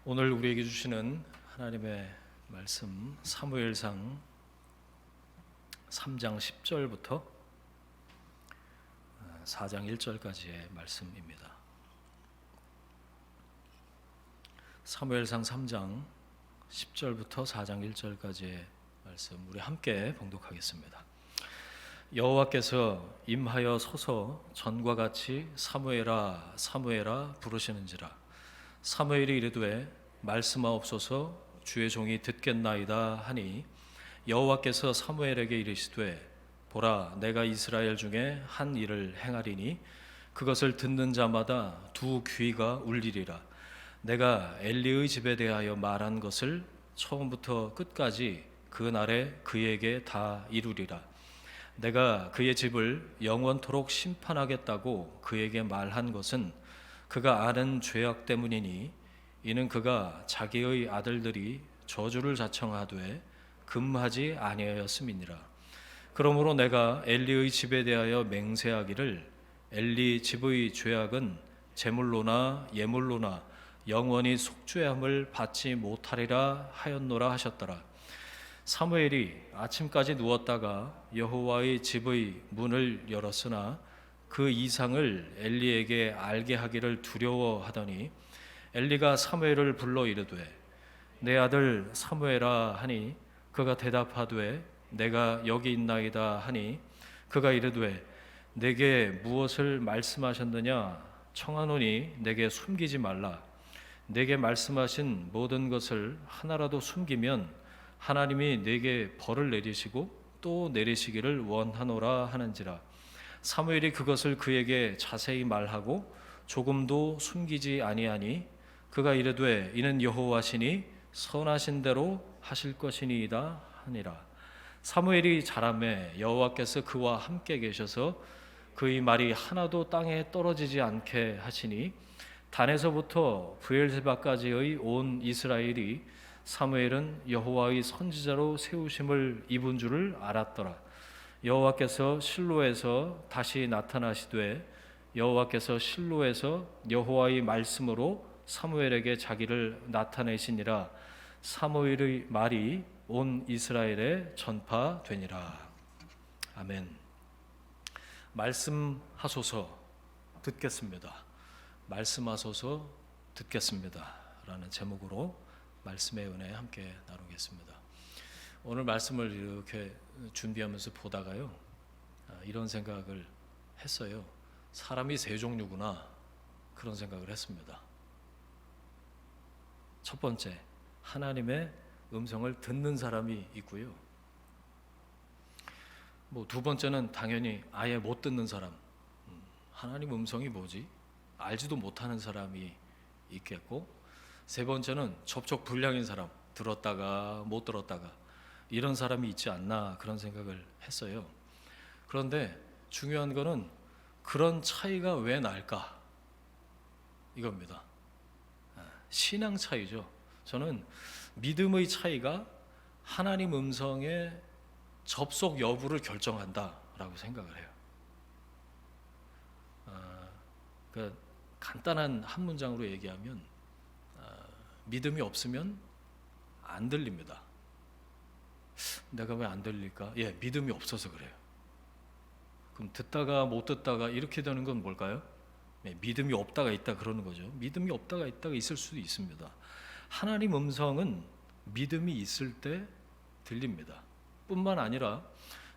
오늘 우리에게 주시는 하나님의 말씀 사무엘상 3장 10절부터 4장 1절까지의 말씀입니다. 사무엘상 3장 10절부터 4장 1절까지의 말씀 우리 함께 봉독하겠습니다. 여호와께서 임하여 소서 전과 같이 사무엘아 사무엘아 부르시는지라. 사무엘이 이르되 말씀하옵소서 주의 종이 듣겠나이다 하니 여호와께서 사무엘에게 이르시되 보라 내가 이스라엘 중에 한 일을 행하리니 그것을 듣는 자마다 두 귀가 울리리라. 내가 엘리의 집에 대하여 말한 것을 처음부터 끝까지 그 날에 그에게 다 이루리라. 내가 그의 집을 영원토록 심판하겠다고 그에게 말한 것은 그가 아는 죄악 때문이니 이는 그가 자기의 아들들이 저주를 자청하되 금하지 아니하였음이니라. 그러므로 내가 엘리의 집에 대하여 맹세하기를 엘리 집의 죄악은 제물로나 예물로나 영원히 속죄함을 받지 못하리라 하였노라 하셨더라. 사무엘이 아침까지 누웠다가 여호와의 집의 문을 열었으나 그 이상을 엘리에게 알게 하기를 두려워하더니 엘리가 사무엘을 불러 이르되 내 아들 사무엘아 하니 그가 대답하되 내가 여기 있나이다 하니 그가 이르되 내게 무엇을 말씀하셨느냐 청하노니 내게 숨기지 말라. 내게 말씀하신 모든 것을 하나라도 숨기면 하나님이 내게 벌을 내리시고 또 내리시기를 원하노라 하는지라. 사무엘이 그것을 그에게 자세히 말하고 조금도 숨기지 아니하니 그가 이르되 이는 여호와시니 선하신 대로 하실 것이니이다 하니라. 사무엘이 자라매 여호와께서 그와 함께 계셔서 그의 말이 하나도 땅에 떨어지지 않게 하시니 단에서부터 브엘세바까지의 온 이스라엘이 사무엘은 여호와의 선지자로 세우심을 입은 줄을 알았더라. 여호와께서 실로에서 다시 나타나시되 여호와께서 실로에서 여호와의 말씀으로 사무엘에게 자기를 나타내시니라. 사무엘의 말이 온 이스라엘에 전파되니라. 아멘. 말씀하소서 듣겠습니다. 말씀하소서 듣겠습니다 라는 제목으로 말씀의 은혜 함께 나누겠습니다. 오늘 말씀을 이렇게 준비하면서 보다가요 이런 생각을 했어요. 사람이 세 종류구나 그런 생각을 했습니다. 첫 번째, 하나님의 음성을 듣는 사람이 있고요. 두 번째는 당연히 아예 못 듣는 사람. 하나님 음성이 뭐지? 알지도 못하는 사람이 있겠고, 세 번째는 접촉 불량인 사람, 들었다가 못 들었다가 이런 사람이 있지 않나 그런 생각을 했어요. 그런데 중요한 거는 그런 차이가 왜 날까? 이겁니다. 신앙 차이죠. 저는 믿음의 차이가 하나님 음성의 접속 여부를 결정한다라고 생각을 해요. 그러니까 간단한 한 문장으로 얘기하면 믿음이 없으면 안 들립니다. 내가 왜 안 들릴까? 믿음이 없어서 그래요. 그럼 듣다가 못 듣다가 이렇게 되는 건 뭘까요? 믿음이 없다가 있다 그러는 거죠. 믿음이 없다가 있다가 있을 수도 있습니다. 하나님 음성은 믿음이 있을 때 들립니다. 뿐만 아니라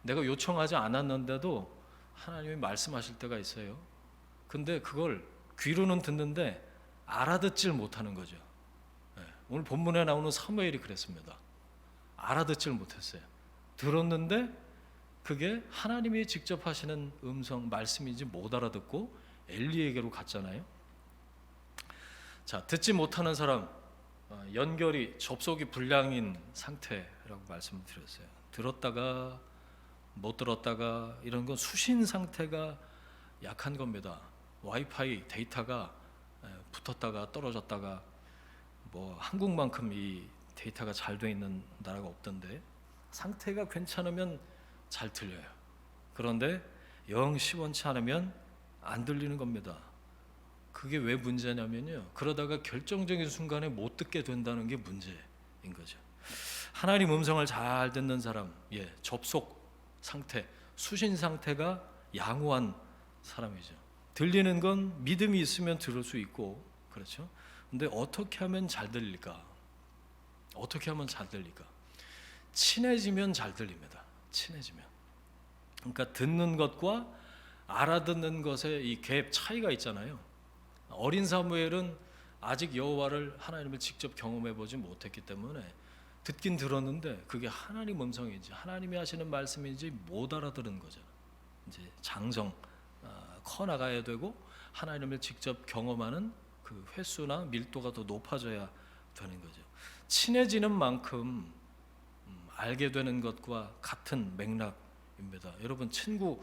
내가 요청하지 않았는데도 하나님이 말씀하실 때가 있어요. 근데 그걸 귀로는 듣는데 알아듣질 못하는 거죠. 오늘 본문에 나오는 사무엘이 그랬습니다. 알아듣질 못했어요. 들었는데 그게 하나님이 직접 하시는 음성 말씀인지 못 알아듣고 엘리에게로 갔잖아요. 자, 듣지 못하는 사람, 연결이 접속이 불량인 상태라고 말씀을 드렸어요. 들었다가 못 들었다가 이런 건 수신 상태가 약한 겁니다. 와이파이 데이터가 붙었다가 떨어졌다가 한국만큼 이 데이터가 잘 돼 있는 나라가 없던데 상태가 괜찮으면 잘 들려요. 그런데 영 시원치 않으면 안 들리는 겁니다. 그게 왜 문제냐면요, 그러다가 결정적인 순간에 못 듣게 된다는 게 문제인 거죠. 하나님 음성을 잘 듣는 사람, 접속 상태, 수신 상태가 양호한 사람이죠. 들리는 건 믿음이 있으면 들을 수 있고, 그렇죠. 근데 어떻게 하면 잘 들릴까? 어떻게 하면 잘 들릴까? 친해지면 잘 들립니다. 친해지면. 그러니까 듣는 것과 알아듣는 것의 이 갭 차이가 있잖아요. 어린 사무엘은 아직 여호와를, 하나님을 직접 경험해 보지 못했기 때문에 듣긴 들었는데 그게 하나님 음성인지 하나님이 하시는 말씀인지 못 알아들은 거죠. 이제 장성 커 나가야 되고 하나님을 직접 경험하는 그 횟수나 밀도가 더 높아져야 되는 거죠. 친해지는 만큼 알게 되는 것과 같은 맥락입니다. 여러분, 친구,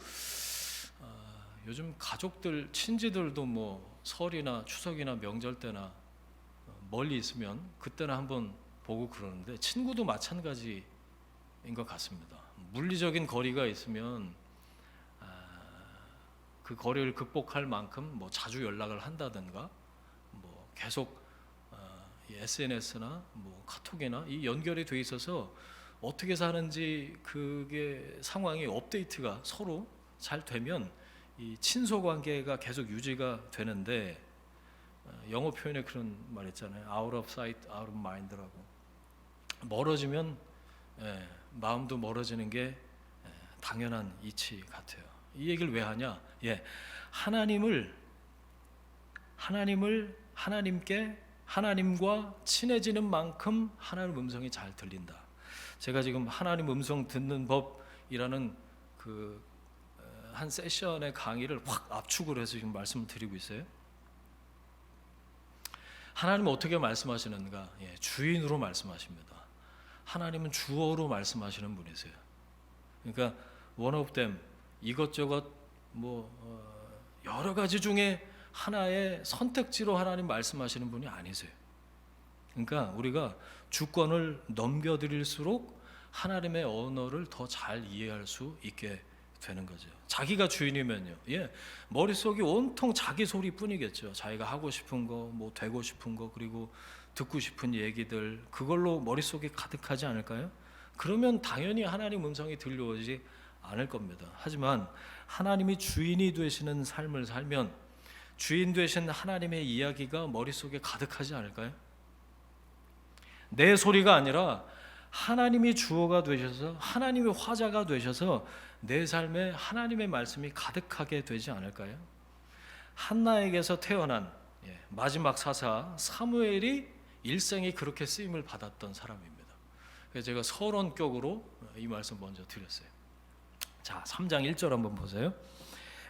요즘 가족들, 친지들도 뭐 설이나 추석이나 명절 때나 멀리 있으면 그때는 한번 보고 그러는데, 친구도 마찬가지인 것 같습니다. 물리적인 거리가 있으면 그 거리를 극복할 만큼 뭐 자주 연락을 한다든가, 뭐 계속 SNS나 뭐 카톡이나 이 연결이 돼 있어서 어떻게 사는지 그게 상황이 업데이트가 서로 잘 되면 이 친소 관계가 계속 유지가 되는데, 영어 표현에 그런 말 있잖아요. out of sight, out of mind라고. 멀어지면 마음도 멀어지는 게 당연한 이치 같아요. 이 얘기를 왜 하냐? 하나님과 친해지는 만큼 하나님 음성이 잘 들린다. 제가 지금 하나님 음성 듣는 법이라는 그 한 세션의 강의를 확 압축을 해서 지금 말씀을 드리고 있어요. 하나님은 어떻게 말씀하시는가? 주인으로 말씀하십니다. 하나님은 주어로 말씀하시는 분이세요. 그러니까 one of them, 이것저것 여러 가지 중에 하나의 선택지로 하나님 말씀하시는 분이 아니세요. 그러니까 우리가 주권을 넘겨드릴수록 하나님의 언어를 더 잘 이해할 수 있게 되는 거죠. 자기가 주인이면요, 머릿속이 온통 자기 소리뿐이겠죠. 자기가 하고 싶은 거, 뭐 되고 싶은 거, 그리고 듣고 싶은 얘기들, 그걸로 머릿속이 가득하지 않을까요? 그러면 당연히 하나님 음성이 들려오지 않을 겁니다. 하지만 하나님이 주인이 되시는 삶을 살면 주인 되신 하나님의 이야기가 머릿속에 가득하지 않을까요? 내 소리가 아니라 하나님이 주어가 되셔서, 하나님이 화자가 되셔서 내 삶에 하나님의 말씀이 가득하게 되지 않을까요? 한나에게서 태어난 마지막 사사 사무엘이 일생이 그렇게 쓰임을 받았던 사람입니다. 그래서 제가 서론격으로 이 말씀 먼저 드렸어요. 자, 3장 1절 한번 보세요.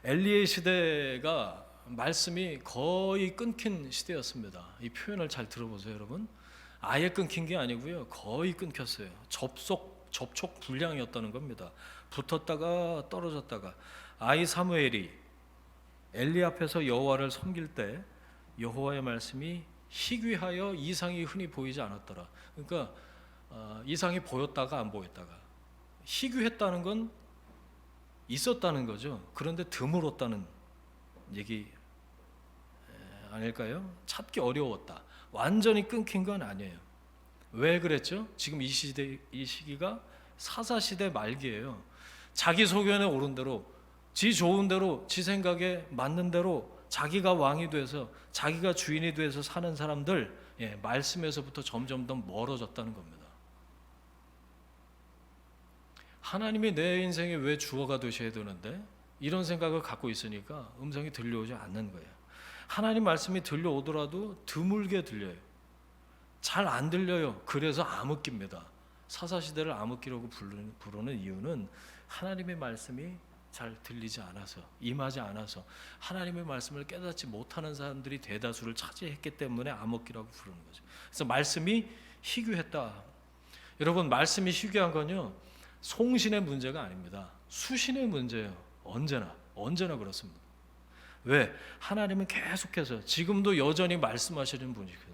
엘리의 시대가 말씀이 거의 끊긴 시대였습니다. 이 표현을 잘 들어보세요, 여러분. 아예 끊긴 게 아니고요, 거의 끊겼어요. 접촉 불량이었다는 겁니다. 붙었다가 떨어졌다가. 아이 사무엘이 엘리 앞에서 여호와를 섬길 때 여호와의 말씀이 희귀하여 이상이 흔히 보이지 않았더라. 그러니까 이상이 보였다가 안 보였다가. 희귀했다는 건 있었다는 거죠. 그런데 드물었다는 얘기 아닐까요? 찾기 어려웠다. 완전히 끊긴 건 아니에요. 왜 그랬죠? 지금 이 시기가 사사시대 말기예요. 자기 소견에 오른 대로, 지 좋은 대로, 지 생각에 맞는 대로 자기가 왕이 돼서, 자기가 주인이 돼서 사는 사람들, 말씀에서부터 점점 더 멀어졌다는 겁니다. 하나님이 내 인생에 왜 주어가 되셔야 되는데, 이런 생각을 갖고 있으니까 음성이 들려오지 않는 거예요. 하나님 말씀이 들려오더라도 드물게 들려요. 잘 안 들려요. 그래서 암흑기입니다. 사사시대를 암흑기라고 부르는 이유는 하나님의 말씀이 잘 들리지 않아서, 임하지 않아서, 하나님의 말씀을 깨닫지 못하는 사람들이 대다수를 차지했기 때문에 암흑기라고 부르는 거죠. 그래서 말씀이 희귀했다. 여러분, 말씀이 희귀한 건요, 송신의 문제가 아닙니다. 수신의 문제예요. 언제나 그렇습니다. 왜? 하나님은 계속해서 지금도 여전히 말씀하시는 분이거든요.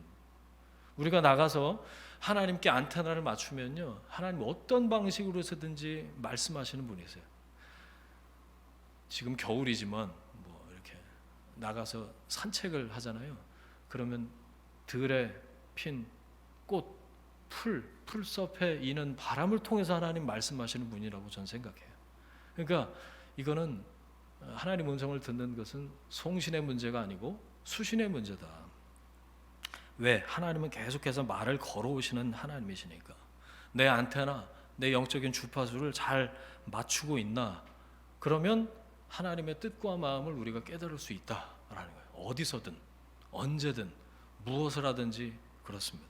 우리가 나가서 하나님께 안테나를 맞추면요, 하나님 어떤 방식으로서든지 말씀하시는 분이세요. 지금 겨울이지만 뭐 이렇게 나가서 산책을 하잖아요. 그러면 들에 핀 꽃, 풀숲에 이는 바람을 통해서 하나님 말씀하시는 분이라고 저는 생각해요. 그러니까 이거는 하나님 음성을 듣는 것은 송신의 문제가 아니고 수신의 문제다. 왜? 하나님은 계속해서 말을 걸어오시는 하나님이시니까. 내 안테나, 내 영적인 주파수를 잘 맞추고 있나? 그러면 하나님의 뜻과 마음을 우리가 깨달을 수 있다라는 거예요. 어디서든 언제든 무엇을 하든지 그렇습니다.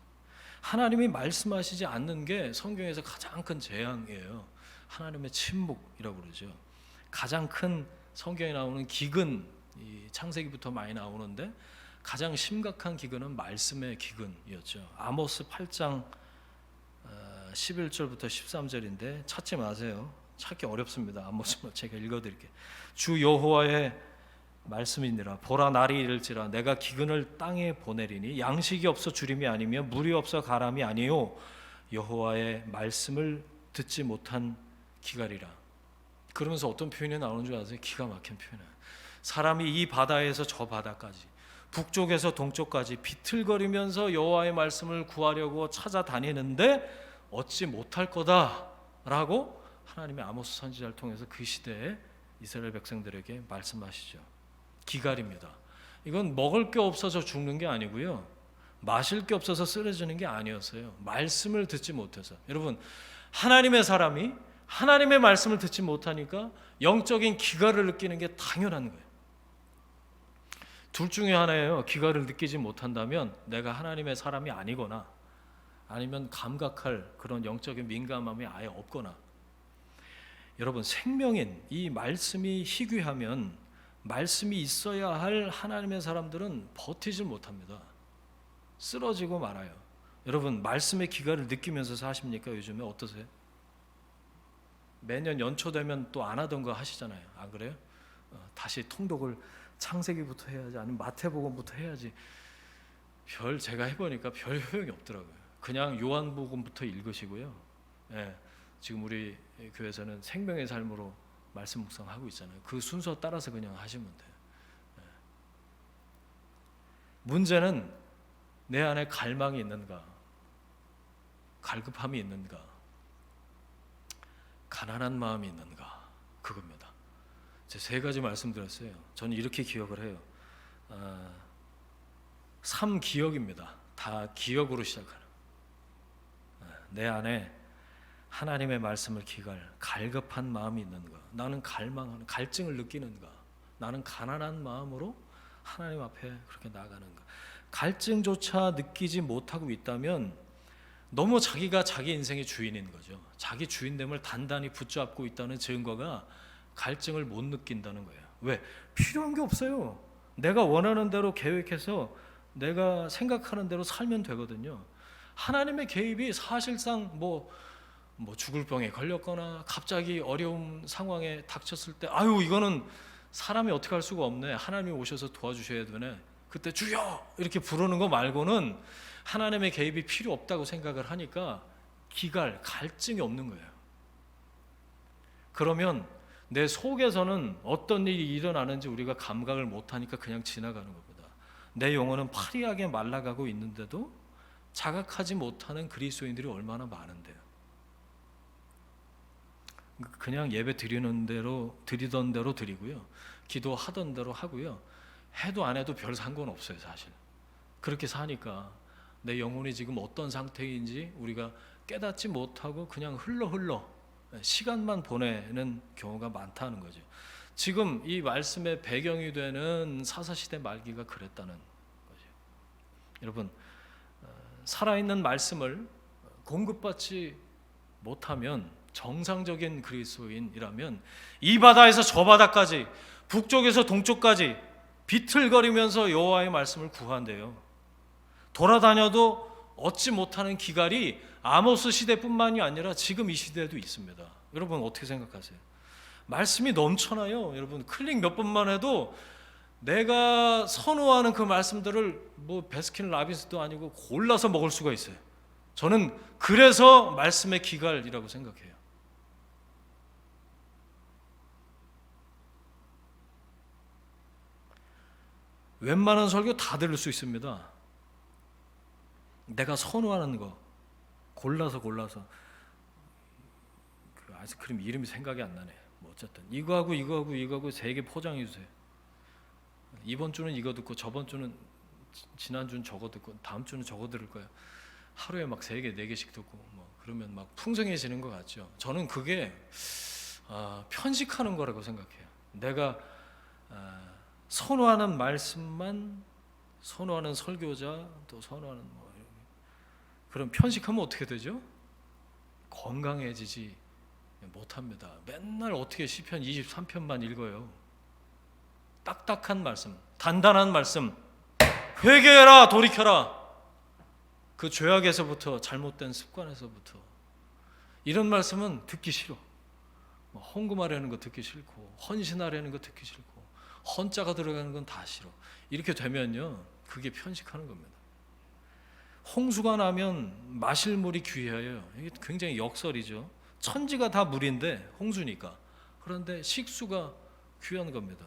하나님이 말씀하시지 않는 게 성경에서 가장 큰 재앙이에요. 하나님의 침묵이라고 그러죠. 가장 큰 성경에 나오는 기근, 이 창세기부터 많이 나오는데 가장 심각한 기근은 말씀의 기근이었죠. 아모스 8장 11절부터 13절인데 찾지 마세요. 찾기 어렵습니다. 아모스는 제가 읽어드릴게요. 주 여호와의 말씀이니라. 보라, 날이 이를지라 내가 기근을 땅에 보내리니 양식이 없어 주림이 아니며 물이 없어 가람이 아니요 여호와의 말씀을 듣지 못한 기갈이라. 그러면서 어떤 표현이 나오는 줄 아세요? 기가 막힌 표현이에요. 사람이 이 바다에서 저 바다까지, 북쪽에서 동쪽까지 비틀거리면서 여호와의 말씀을 구하려고 찾아다니는데 얻지 못할 거다라고 하나님의 아모스 선지자를 통해서 그 시대에 이스라엘 백성들에게 말씀하시죠. 기갈입니다. 이건 먹을 게 없어서 죽는 게 아니고요, 마실 게 없어서 쓰러지는 게 아니었어요. 말씀을 듣지 못해서. 여러분, 하나님의 사람이 하나님의 말씀을 듣지 못하니까 영적인 기갈을 느끼는 게 당연한 거예요. 둘 중에 하나예요. 기갈을 느끼지 못한다면 내가 하나님의 사람이 아니거나, 아니면 감각할 그런 영적인 민감함이 아예 없거나. 여러분, 생명인 이 말씀이 희귀하면 말씀이 있어야 할 하나님의 사람들은 버티질 못합니다. 쓰러지고 말아요. 여러분, 말씀의 기갈을 느끼면서 사십니까? 요즘에 어떠세요? 매년 연초 되면 또 안 하던 거 하시잖아요. 안 그래요? 다시 통독을 창세기부터 해야지, 아니면 마태복음부터 해야지. 제가 해보니까 별 효용이 없더라고요. 그냥 요한복음부터 읽으시고요. 예, 지금 우리 교회에서는 생명의 삶으로 말씀 묵상하고 있잖아요. 그 순서 따라서 그냥 하시면 돼요. 예. 문제는 내 안에 갈망이 있는가, 갈급함이 있는가, 가난한 마음이 있는가, 그겁니다. 제가 세 가지 말씀드렸어요. 저는 이렇게 기억을 해요. 3기억입니다. 다 기억으로 시작하는. 내 안에 하나님의 말씀을 갈급한 마음이 있는가, 나는 갈망하는, 갈증을 느끼는가, 나는 가난한 마음으로 하나님 앞에 그렇게 나아가는가. 갈증조차 느끼지 못하고 있다면 너무 자기가 자기 인생의 주인인 거죠. 자기 주인됨을 단단히 붙잡고 있다는 증거가 갈증을 못 느낀다는 거예요. 왜? 필요한 게 없어요. 내가 원하는 대로 계획해서 내가 생각하는 대로 살면 되거든요. 하나님의 개입이 사실상 뭐 죽을 병에 걸렸거나 갑자기 어려운 상황에 닥쳤을 때, 아유, 이거는 사람이 어떻게 할 수가 없네, 하나님이 오셔서 도와주셔야 되네, 그때 주여 이렇게 부르는 거 말고는 하나님의 개입이 필요 없다고 생각을 하니까 갈증이 없는 거예요. 그러면 내 속에서는 어떤 일이 일어나는지 우리가 감각을 못하니까 그냥 지나가는 겁니다. 내 영혼은 파리하게 말라가고 있는데도 자각하지 못하는 그리스도인들이 얼마나 많은데요. 그냥 예배 드리던 대로 드리고요, 기도하던 대로 하고요, 해도 안 해도 별 상관없어요. 사실 그렇게 사니까 내 영혼이 지금 어떤 상태인지 우리가 깨닫지 못하고 그냥 흘러 시간만 보내는 경우가 많다는 거죠. 지금 이 말씀의 배경이 되는 사사시대 말기가 그랬다는 거죠. 여러분, 살아있는 말씀을 공급받지 못하면, 정상적인 그리스도인이라면 이 바다에서 저 바다까지, 북쪽에서 동쪽까지 비틀거리면서 여호와의 말씀을 구한대요. 돌아다녀도 얻지 못하는 기갈이 아모스 시대뿐만이 아니라 지금 이 시대에도 있습니다. 여러분 어떻게 생각하세요? 말씀이 넘쳐나요. 여러분 클릭 몇 번만 해도 내가 선호하는 그 말씀들을 베스킨라빈스도 아니고 골라서 먹을 수가 있어요. 저는 그래서 말씀의 기갈이라고 생각해요. 웬만한 설교 다 들을 수 있습니다. 내가 선호하는 거 골라서 그 아이스크림 이름이 생각이 안 나네. 뭐 어쨌든 이거하고 3개 포장해 주세요. 이번 주는 이거 듣고 저번 주는 지난주는 저거 듣고 다음 주는 저거 들을 거야. 하루에 막 3개, 4개씩 듣고 뭐 그러면 막 풍성해지는 것 같죠. 저는 그게 편식하는 거라고 생각해요. 내가 선호하는 말씀만, 선호하는 설교자, 또 선호하는 뭐 그런 편식하면 어떻게 되죠? 건강해지지 못합니다. 맨날 어떻게 시편 23편만 읽어요. 딱딱한 말씀, 단단한 말씀, 회개해라, 돌이켜라. 그 죄악에서부터, 잘못된 습관에서부터 이런 말씀은 듣기 싫어. 헌금하려는 거 듣기 싫고, 헌신하려는 거 듣기 싫고, 헌자가 들어가는 건 다 싫어. 이렇게 되면요, 그게 편식하는 겁니다. 홍수가 나면 마실 물이 귀해요. 이게 굉장히 역설이죠. 천지가 다 물인데 홍수니까. 그런데 식수가 귀한 겁니다.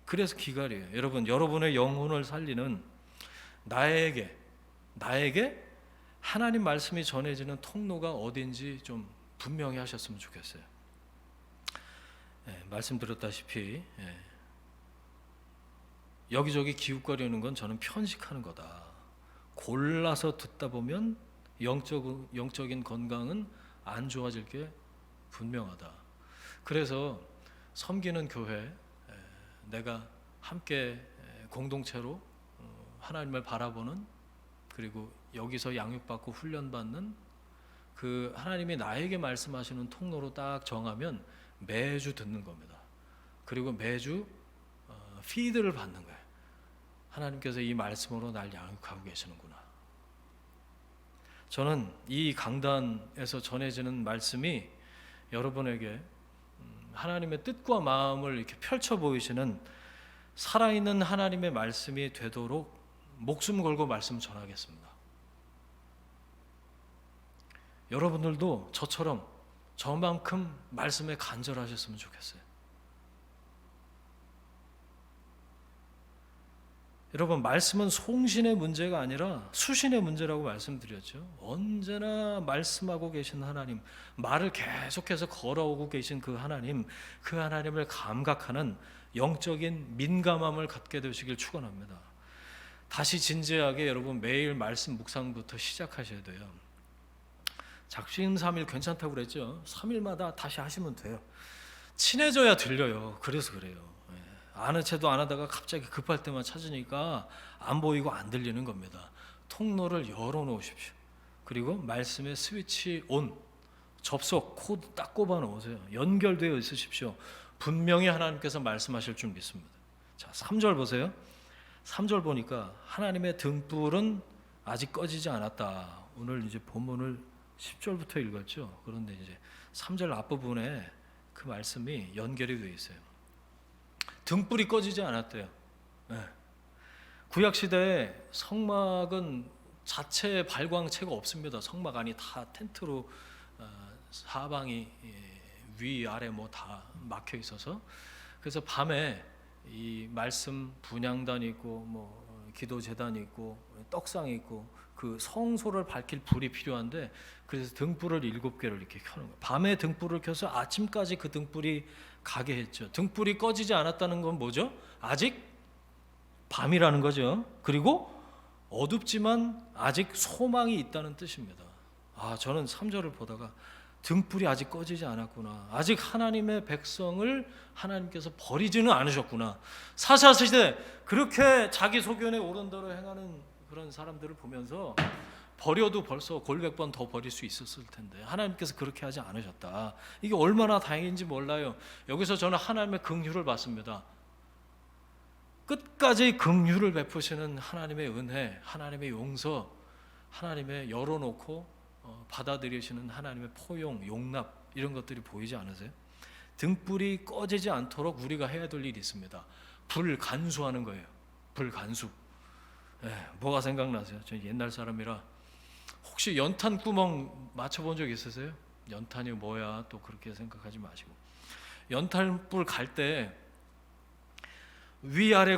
그래서 기갈이에요. 여러분, 여러분의 영혼을 살리는 나에게 하나님 말씀이 전해지는 통로가 어딘지 좀 분명히 하셨으면 좋겠어요. 말씀드렸다시피 여기저기 기웃거리는 건 저는 편식하는 거다. 골라서 듣다 보면 영적인 건강은 안 좋아질 게 분명하다. 그래서 섬기는 교회, 내가 함께 공동체로 하나님을 바라보는, 그리고 여기서 양육받고 훈련받는 그 하나님이 나에게 말씀하시는 통로로 딱 정하면 매주 듣는 겁니다. 그리고 매주 피드를 받는 거예요. 하나님께서 이 말씀으로 날 양육하고 계시는구나. 저는 이 강단에서 전해지는 말씀이 여러분에게 하나님의 뜻과 마음을 이렇게 펼쳐 보이시는 살아있는 하나님의 말씀이 되도록 목숨 걸고 말씀 전하겠습니다. 여러분들도 저처럼 저만큼 말씀에 간절하셨으면 좋겠어요. 여러분, 말씀은 송신의 문제가 아니라 수신의 문제라고 말씀드렸죠. 언제나 말씀하고 계신 하나님, 말을 계속해서 걸어오고 계신 그 하나님을 감각하는 영적인 민감함을 갖게 되시길 축원합니다. 다시 진지하게 여러분 매일 말씀 묵상부터 시작하셔야 돼요. 작심 3일 괜찮다고 그랬죠. 3일마다 다시 하시면 돼요. 친해져야 들려요. 그래서 그래요. 아는 채도 안 하다가 갑자기 급할 때만 찾으니까 안 보이고 안 들리는 겁니다. 통로를 열어놓으십시오. 그리고 말씀의 스위치 온, 접속 코드 딱 꼽아 놓으세요. 연결되어 있으십시오. 분명히 하나님께서 말씀하실 줄 믿습니다. 자, 3절 보세요. 3절 보니까 하나님의 등불은 아직 꺼지지 않았다. 오늘 이제 본문을 10절부터 읽었죠. 그런데 이제 3절 앞부분에 그 말씀이 연결이 되어 있어요. 등불이 꺼지지 않았대요. 구약 시대에 성막은 자체 발광체가 없습니다. 성막 안이 다 텐트로 사방이 위 아래 뭐 다 막혀 있어서, 그래서 밤에 이 말씀 분향단이 있고 뭐 기도 제단이 있고 떡상이 있고 그 성소를 밝힐 불이 필요한데, 그래서 등불을 7개를 이렇게 켜는 거예요. 밤에 등불을 켜서 아침까지 그 등불이 가게 했죠. 등불이 꺼지지 않았다는 건 뭐죠? 아직 밤이라는 거죠. 그리고 어둡지만 아직 소망이 있다는 뜻입니다. 저는 3절을 보다가 등불이 아직 꺼지지 않았구나. 아직 하나님의 백성을 하나님께서 버리지는 않으셨구나. 사사시대 그렇게 자기 소견에 옳은 대로 행하는 그런 사람들을 보면서 버려도 벌써 골백 번 더 버릴 수 있었을 텐데 하나님께서 그렇게 하지 않으셨다. 이게 얼마나 다행인지 몰라요. 여기서 저는 하나님의 긍휼을 받습니다. 끝까지 긍휼을 베푸시는 하나님의 은혜, 하나님의 용서, 하나님의 열어놓고 받아들이시는 하나님의 포용, 용납, 이런 것들이 보이지 않으세요? 등불이 꺼지지 않도록 우리가 해야 될 일이 있습니다. 불 간수하는 거예요. 불 간수. 뭐가 생각나세요? 저 옛날 사람이라 혹시 연탄 구멍 맞춰본 적 있으세요? 연탄이 뭐야? 또 그렇게 생각하지 마시고, 연탄불 갈 때 위아래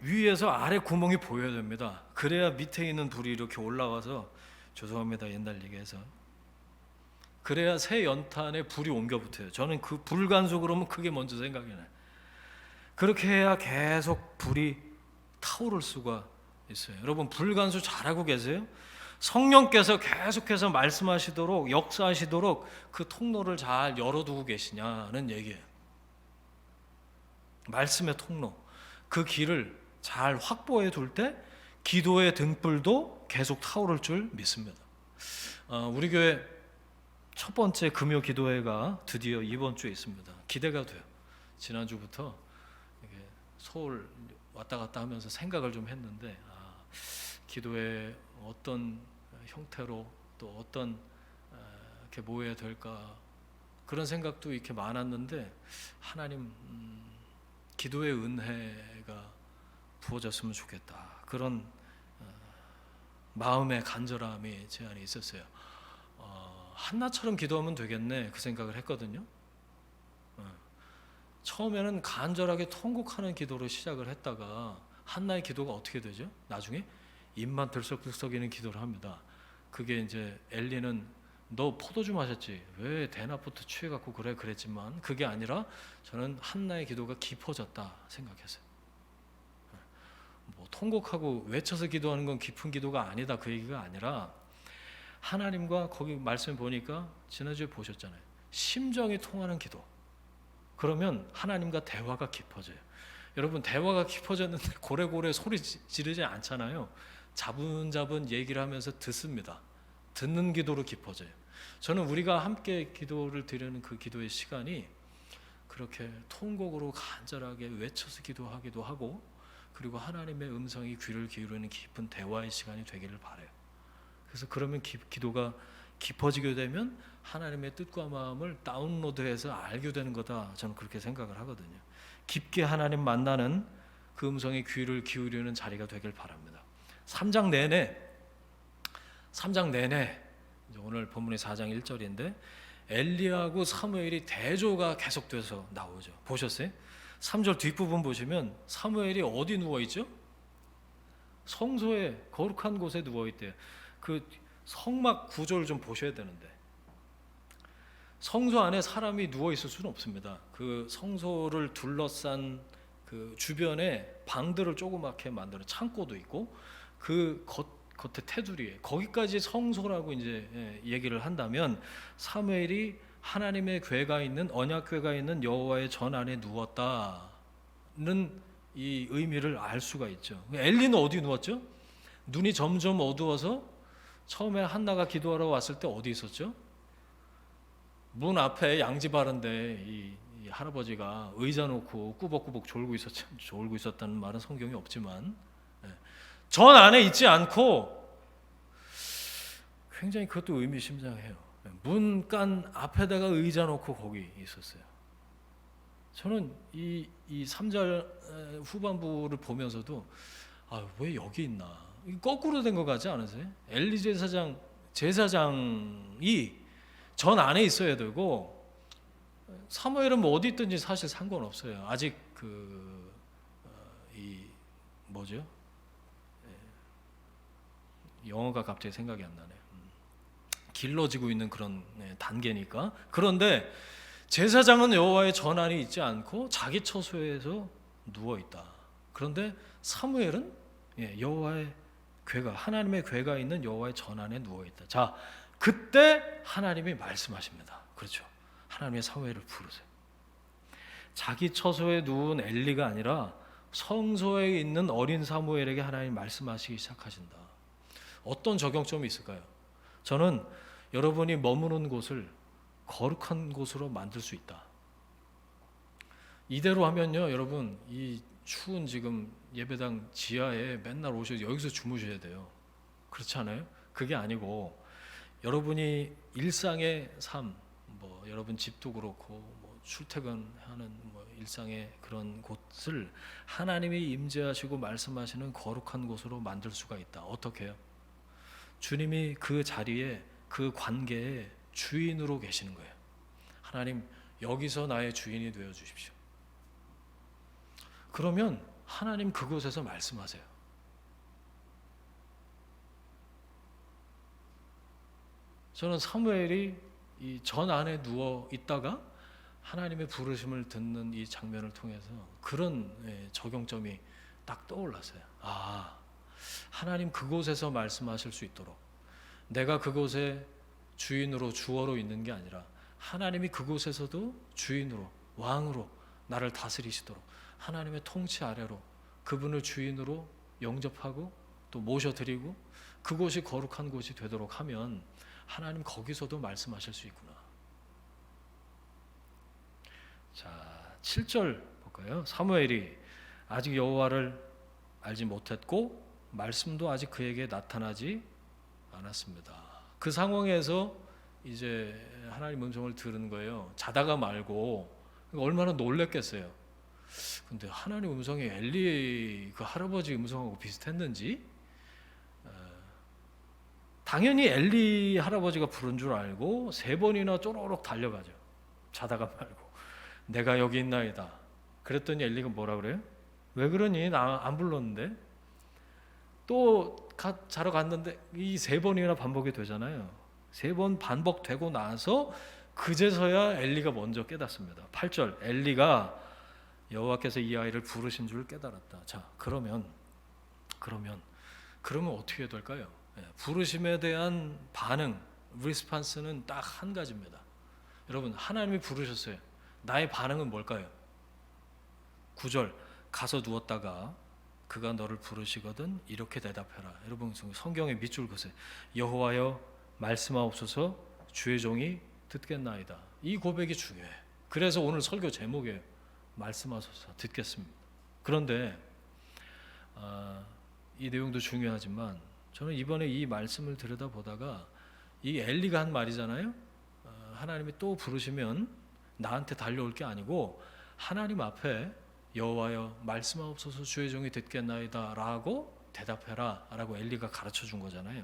위에서 아래 구멍이 보여야 됩니다. 그래야 밑에 있는 불이 이렇게 올라와서, 죄송합니다 옛날 얘기해서, 그래야 새 연탄에 불이 옮겨 붙어요. 저는 그 불간수 그러면 그게 먼저 생각이 나요. 그렇게 해야 계속 불이 타오를 수가 있어요. 여러분 불간수 잘하고 계세요? 성령께서 계속해서 말씀하시도록, 역사하시도록 그 통로를 잘 열어두고 계시냐는 얘기예요. 말씀의 통로, 그 길을 잘 확보해 둘 때 기도의 등불도 계속 타오를 줄 믿습니다. 우리 교회 첫 번째 금요 기도회가 드디어 이번 주에 있습니다. 기대가 돼요. 지난주부터 서울 왔다 갔다 하면서 생각을 좀 했는데, 기도회 어떤 형태로 또 어떤 이렇게 모여야 될까, 그런 생각도 이렇게 많았는데, 하나님 기도의 은혜가 부어졌으면 좋겠다, 그런 마음의 간절함이 제 안에 있었어요. 한나처럼 기도하면 되겠네, 그 생각을 했거든요. 처음에는 간절하게 통곡하는 기도로 시작을 했다가 한나의 기도가 어떻게 되죠? 나중에 입만 들썩들썩이는 기도를 합니다. 그게 이제 엘리는 너 포도주 마셨지? 왜 대낮부터 취해갖고 그래? 그랬지만 그게 아니라 저는 한나의 기도가 깊어졌다 생각했어요. 뭐 통곡하고 외쳐서 기도하는 건 깊은 기도가 아니다, 그 얘기가 아니라, 하나님과 거기 말씀 보니까 지난주에 보셨잖아요. 심정이 통하는 기도. 그러면 하나님과 대화가 깊어져요. 여러분 대화가 깊어졌는데 고래고래 소리 지르지 않잖아요. 자분자분 얘기를 하면서 듣습니다. 듣는 기도로 깊어져요. 저는 우리가 함께 기도를 드리는 그 기도의 시간이 그렇게 통곡으로 간절하게 외쳐서 기도하기도 하고, 그리고 하나님의 음성이 귀를 기울이는 깊은 대화의 시간이 되기를 바라요. 그래서 그러면 기도가 깊어지게 되면 하나님의 뜻과 마음을 다운로드해서 알게 되는 거다, 저는 그렇게 생각을 하거든요. 깊게 하나님 만나는 그 음성에 귀를 기울이는 자리가 되길 바랍니다. 3장 내내 이제 오늘 본문이 4장 1절인데 엘리야하고 사무엘이 대조가 계속돼서 나오죠. 보셨어요? 3절 뒷부분 보시면 사무엘이 어디 누워있죠? 성소에, 거룩한 곳에 누워있대요. 그 성막 구조를 좀 보셔야 되는데, 성소 안에 사람이 누워있을 수는 없습니다. 그 성소를 둘러싼 그 주변에 방들을 조그맣게 만드는 창고도 있고, 그 겉에 테두리에, 거기까지 성소라고 이제 얘기를 한다면, 사무엘이 하나님의 궤가 있는, 언약궤가 있는 여호와의 전 안에 누웠다는 이 의미를 알 수가 있죠. 엘리는 어디 누웠죠? 눈이 점점 어두워서 처음에 한나가 기도하러 왔을 때 어디 있었죠? 문 앞에 양지 바른데 이 할아버지가 의자 놓고 꾸벅꾸벅 졸고 있었다는 말은 성경에 없지만, 전 안에 있지 않고 굉장히 그것도 의미심장해요. 문간 앞에다가 의자 놓고 거기 있었어요. 저는 이 3절 후반부를 보면서도 왜 여기 있나, 거꾸로 된 것 같지 않으세요? 엘리 제사장이 전 안에 있어야 되고, 사무엘은 뭐 어디 있든지 사실 상관없어요. 아직 뭐죠? 영어가 갑자기 생각이 안 나네요. 길러지고 있는 그런 단계니까. 그런데 제사장은 여호와의 전 안에 있지 않고 자기 처소에서 누워 있다. 그런데 사무엘은 여호와의 궤가, 하나님의 궤가 있는 여호와의 전 안에 누워 있다. 자, 그때 하나님이 말씀하십니다. 그렇죠. 하나님의 사무엘을 부르세요. 자기 처소에 누운 엘리가 아니라 성소에 있는 어린 사무엘에게 하나님 말씀하시기 시작하신다. 어떤 적용점이 있을까요? 저는 여러분이 머무는 곳을 거룩한 곳으로 만들 수 있다. 이대로 하면요, 여러분 이 추운 지금 예배당 지하에 맨날 오셔서 여기서 주무셔야 돼요. 그렇지 않아요? 그게 아니고 여러분이 일상의 삶, 뭐 여러분 집도 그렇고 뭐 출퇴근하는 뭐 일상의 그런 곳을 하나님이 임재하시고 말씀하시는 거룩한 곳으로 만들 수가 있다. 어떻게 해요? 주님이 그 자리에, 그 관계에 주인으로 계시는 거예요. 하나님, 여기서 나의 주인이 되어 주십시오. 그러면 하나님 그곳에서 말씀하세요. 저는 사무엘이 이 전 안에 누워 있다가 하나님의 부르심을 듣는 이 장면을 통해서 그런 적용점이 딱 떠올랐어요. 아, 하나님 그곳에서 말씀하실 수 있도록 내가 그곳에 주인으로 주어로 있는 게 아니라 하나님이 그곳에서도 주인으로 왕으로 나를 다스리시도록 하나님의 통치 아래로 그분을 주인으로 영접하고 또 모셔드리고 그곳이 거룩한 곳이 되도록 하면 하나님 거기서도 말씀하실 수 있구나. 자, 7절 볼까요? 사무엘이 아직 여호와를 알지 못했고 말씀도 아직 그에게 나타나지 않았습니다. 그 상황에서 이제 하나님 음성을 들은 거예요. 자다가 말고 얼마나 놀랬겠어요. 근데 하나님 음성이 엘리 그 할아버지 음성하고 비슷했는지 당연히 엘리 할아버지가 부른 줄 알고 3번이나 쪼로록 달려가죠. 자다가 말고 내가 여기 있나이다. 그랬더니 엘리가 뭐라 그래요? 왜 그러니? 나 안 불렀는데. 또 자러 갔는데 이 3번이나 반복이 되잖아요. 3번 반복되고 나서 그제서야 엘리가 먼저 깨닫습니다. 8절 엘리가 여호와께서 이 아이를 부르신 줄 깨달았다. 자, 그러면 어떻게 될까요? 부르심에 대한 반응, 리스판스는 딱 한 가지입니다. 여러분, 하나님이 부르셨어요. 나의 반응은 뭘까요? 9절 가서 누웠다가 그가 너를 부르시거든 이렇게 대답해라. 여러분 성경의 밑줄 그으세요. 여호와여 말씀하옵소서 주의 종이 듣겠나이다. 이 고백이 중요해. 그래서 오늘 설교 제목이에요. 말씀하소서 듣겠습니다. 그런데 이 내용도 중요하지만 저는 이번에 이 말씀을 들여다보다가 이 엘리가 한 말이잖아요. 하나님이 또 부르시면 나한테 달려올 게 아니고 하나님 앞에 여호와여 말씀하옵소서 주의 종이 듣겠나이다 라고 대답해라 라고 엘리가 가르쳐 준 거잖아요.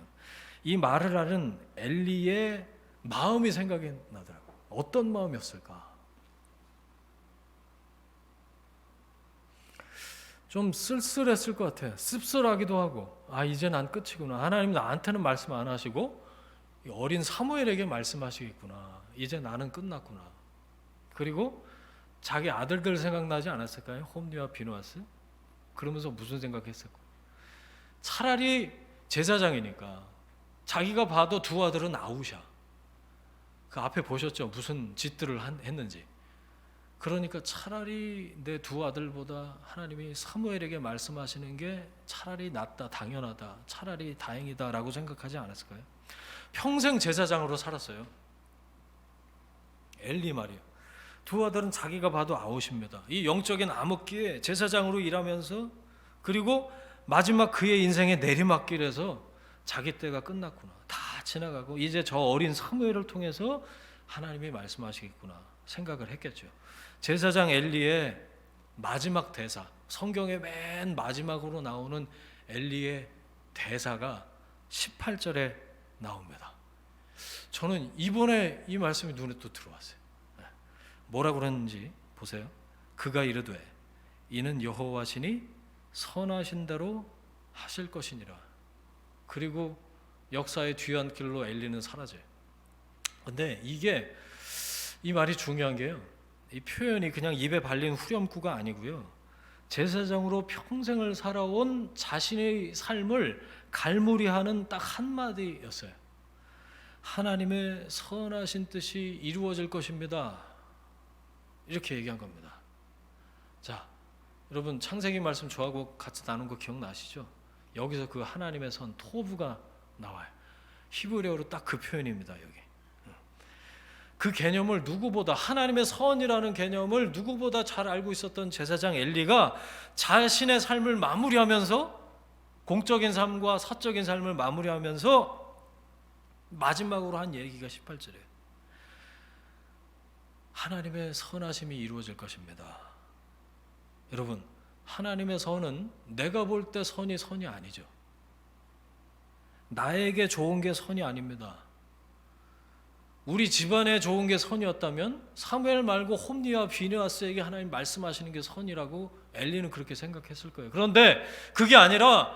이 말을 하는 엘리의 마음이 생각이 나더라고요. 어떤 마음이었을까? 좀 쓸쓸했을 것 같아요. 씁쓸하기도 하고 이제 난 끝이구나. 하나님 나한테는 말씀 안 하시고 어린 사무엘에게 말씀하시겠구나. 이제 나는 끝났구나. 그리고 자기 아들들 생각나지 않았을까요? 홈리와 비누아스? 그러면서 무슨 생각했을까요? 차라리 제사장이니까 자기가 봐도 두 아들은 아우샤. 그 앞에 보셨죠? 무슨 짓들을 했는지. 그러니까 차라리 내 두 아들보다 하나님이 사무엘에게 말씀하시는 게 차라리 낫다, 당연하다, 차라리 다행이다라고 생각하지 않았을까요? 평생 제사장으로 살았어요. 엘리 말이에요. 두 아들은 자기가 봐도 아웃입니다. 이 영적인 암흑기에 제사장으로 일하면서 그리고 마지막 그의 인생의 내리막길에서 자기 때가 끝났구나. 다 지나가고 이제 저 어린 사무엘을 통해서 하나님이 말씀하시겠구나 생각을 했겠죠. 제사장 엘리의 마지막 대사, 성경의 맨 마지막으로 나오는 엘리의 대사가 18절에 나옵니다. 저는 이번에 이 말씀이 눈에 또 들어왔어요. 뭐라고 그랬는지 보세요. 그가 이르되 이는 여호와시니 선하신 대로 하실 것이니라. 그리고 역사의 뒤안길로 엘리는 사라져요. 근데 이 말이 중요한 게요. 이 표현이 그냥 입에 발린 후렴구가 아니고요. 제사장으로 평생을 살아온 자신의 삶을 갈무리하는 딱 한마디였어요. 하나님의 선하신 뜻이 이루어질 것입니다. 이렇게 얘기한 겁니다. 자, 여러분 창세기 말씀 저하고 같이 나눈 거 기억나시죠? 여기서 그 하나님의 선 토부가 나와요. 히브리어로 딱 그 표현입니다. 여기 그 개념을 누구보다 하나님의 선이라는 개념을 누구보다 잘 알고 있었던 제사장 엘리가 자신의 삶을 마무리하면서 공적인 삶과 사적인 삶을 마무리하면서 마지막으로 한 얘기가 18절이에요. 하나님의 선하심이 이루어질 것입니다. 여러분, 하나님의 선은 내가 볼 때 선이 아니죠. 나에게 좋은 게 선이 아닙니다. 우리 집안에 좋은 게 선이었다면 사무엘 말고 홈리와 비느하스에게 하나님 말씀하시는 게 선이라고 엘리는 그렇게 생각했을 거예요. 그런데 그게 아니라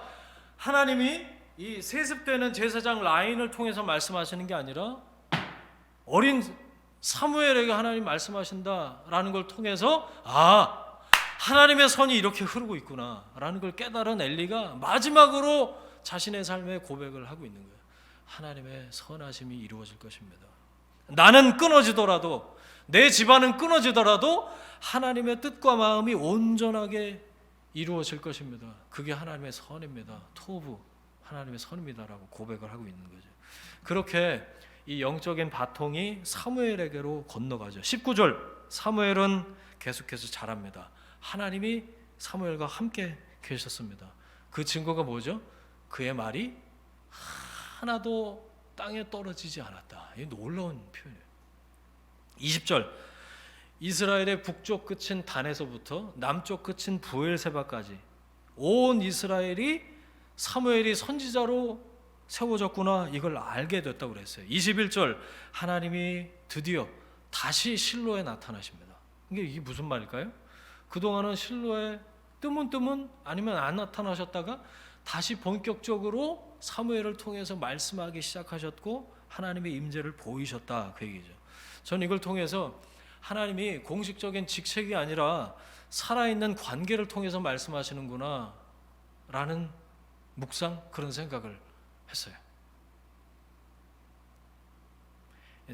하나님이 이 세습되는 제사장 라인을 통해서 말씀하시는 게 아니라 어린 사무엘에게 하나님 말씀하신다라는 걸 통해서 하나님의 선이 이렇게 흐르고 있구나라는 걸 깨달은 엘리가 마지막으로 자신의 삶의 고백을 하고 있는 거예요. 하나님의 선하심이 이루어질 것입니다. 나는 끊어지더라도, 내 집안은 끊어지더라도 하나님의 뜻과 마음이 온전하게 이루어질 것입니다. 그게 하나님의 선입니다. 토부, 하나님의 선입니다라고 고백을 하고 있는 거죠. 그렇게 이 영적인 바통이 사무엘에게로 건너가죠. 19절, 사무엘은 계속해서 잘합니다. 하나님이 사무엘과 함께 계셨습니다. 그 증거가 뭐죠? 그의 말이 하나도 땅에 떨어지지 않았다. 이 놀라운 표현이에요. 20절, 이스라엘의 북쪽 끝인 단에서부터 남쪽 끝인 부엘세바까지 온 이스라엘이 사무엘이 선지자로 세워졌구나, 이걸 알게 됐다고 그랬어요. 21절, 하나님이 드디어 다시 실로에 나타나십니다. 이게 무슨 말일까요? 그동안은 실로에 뜨문뜨문 아니면 안 나타나셨다가 다시 본격적으로 사무엘을 통해서 말씀하기 시작하셨고 하나님의 임재를 보이셨다, 그 얘기죠. 저는 이걸 통해서 하나님이 공식적인 직책이 아니라 살아있는 관계를 통해서 말씀하시는구나 라는 묵상, 그런 생각을 했어요.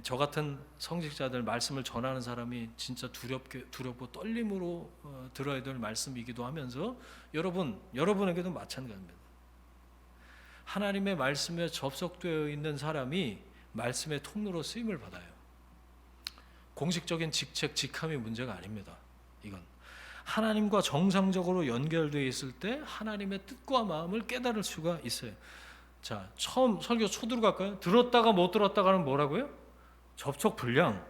저 같은 성직자들, 말씀을 전하는 사람이 진짜 두렵고 떨림으로 들어야 될 말씀이기도 하면서 여러분에게도 마찬가지입니다. 하나님의 말씀에 접속되어 있는 사람이 말씀의 통로로 쓰임을 받아요. 공식적인 직책, 직함이 문제가 아닙니다. 이건 하나님과 정상적으로 연결되어 있을 때 하나님의 뜻과 마음을 깨달을 수가 있어요. 자, 처음 설교 초두로 갈까요? 들었다가 못 들었다가는 뭐라고요? 접촉 불량.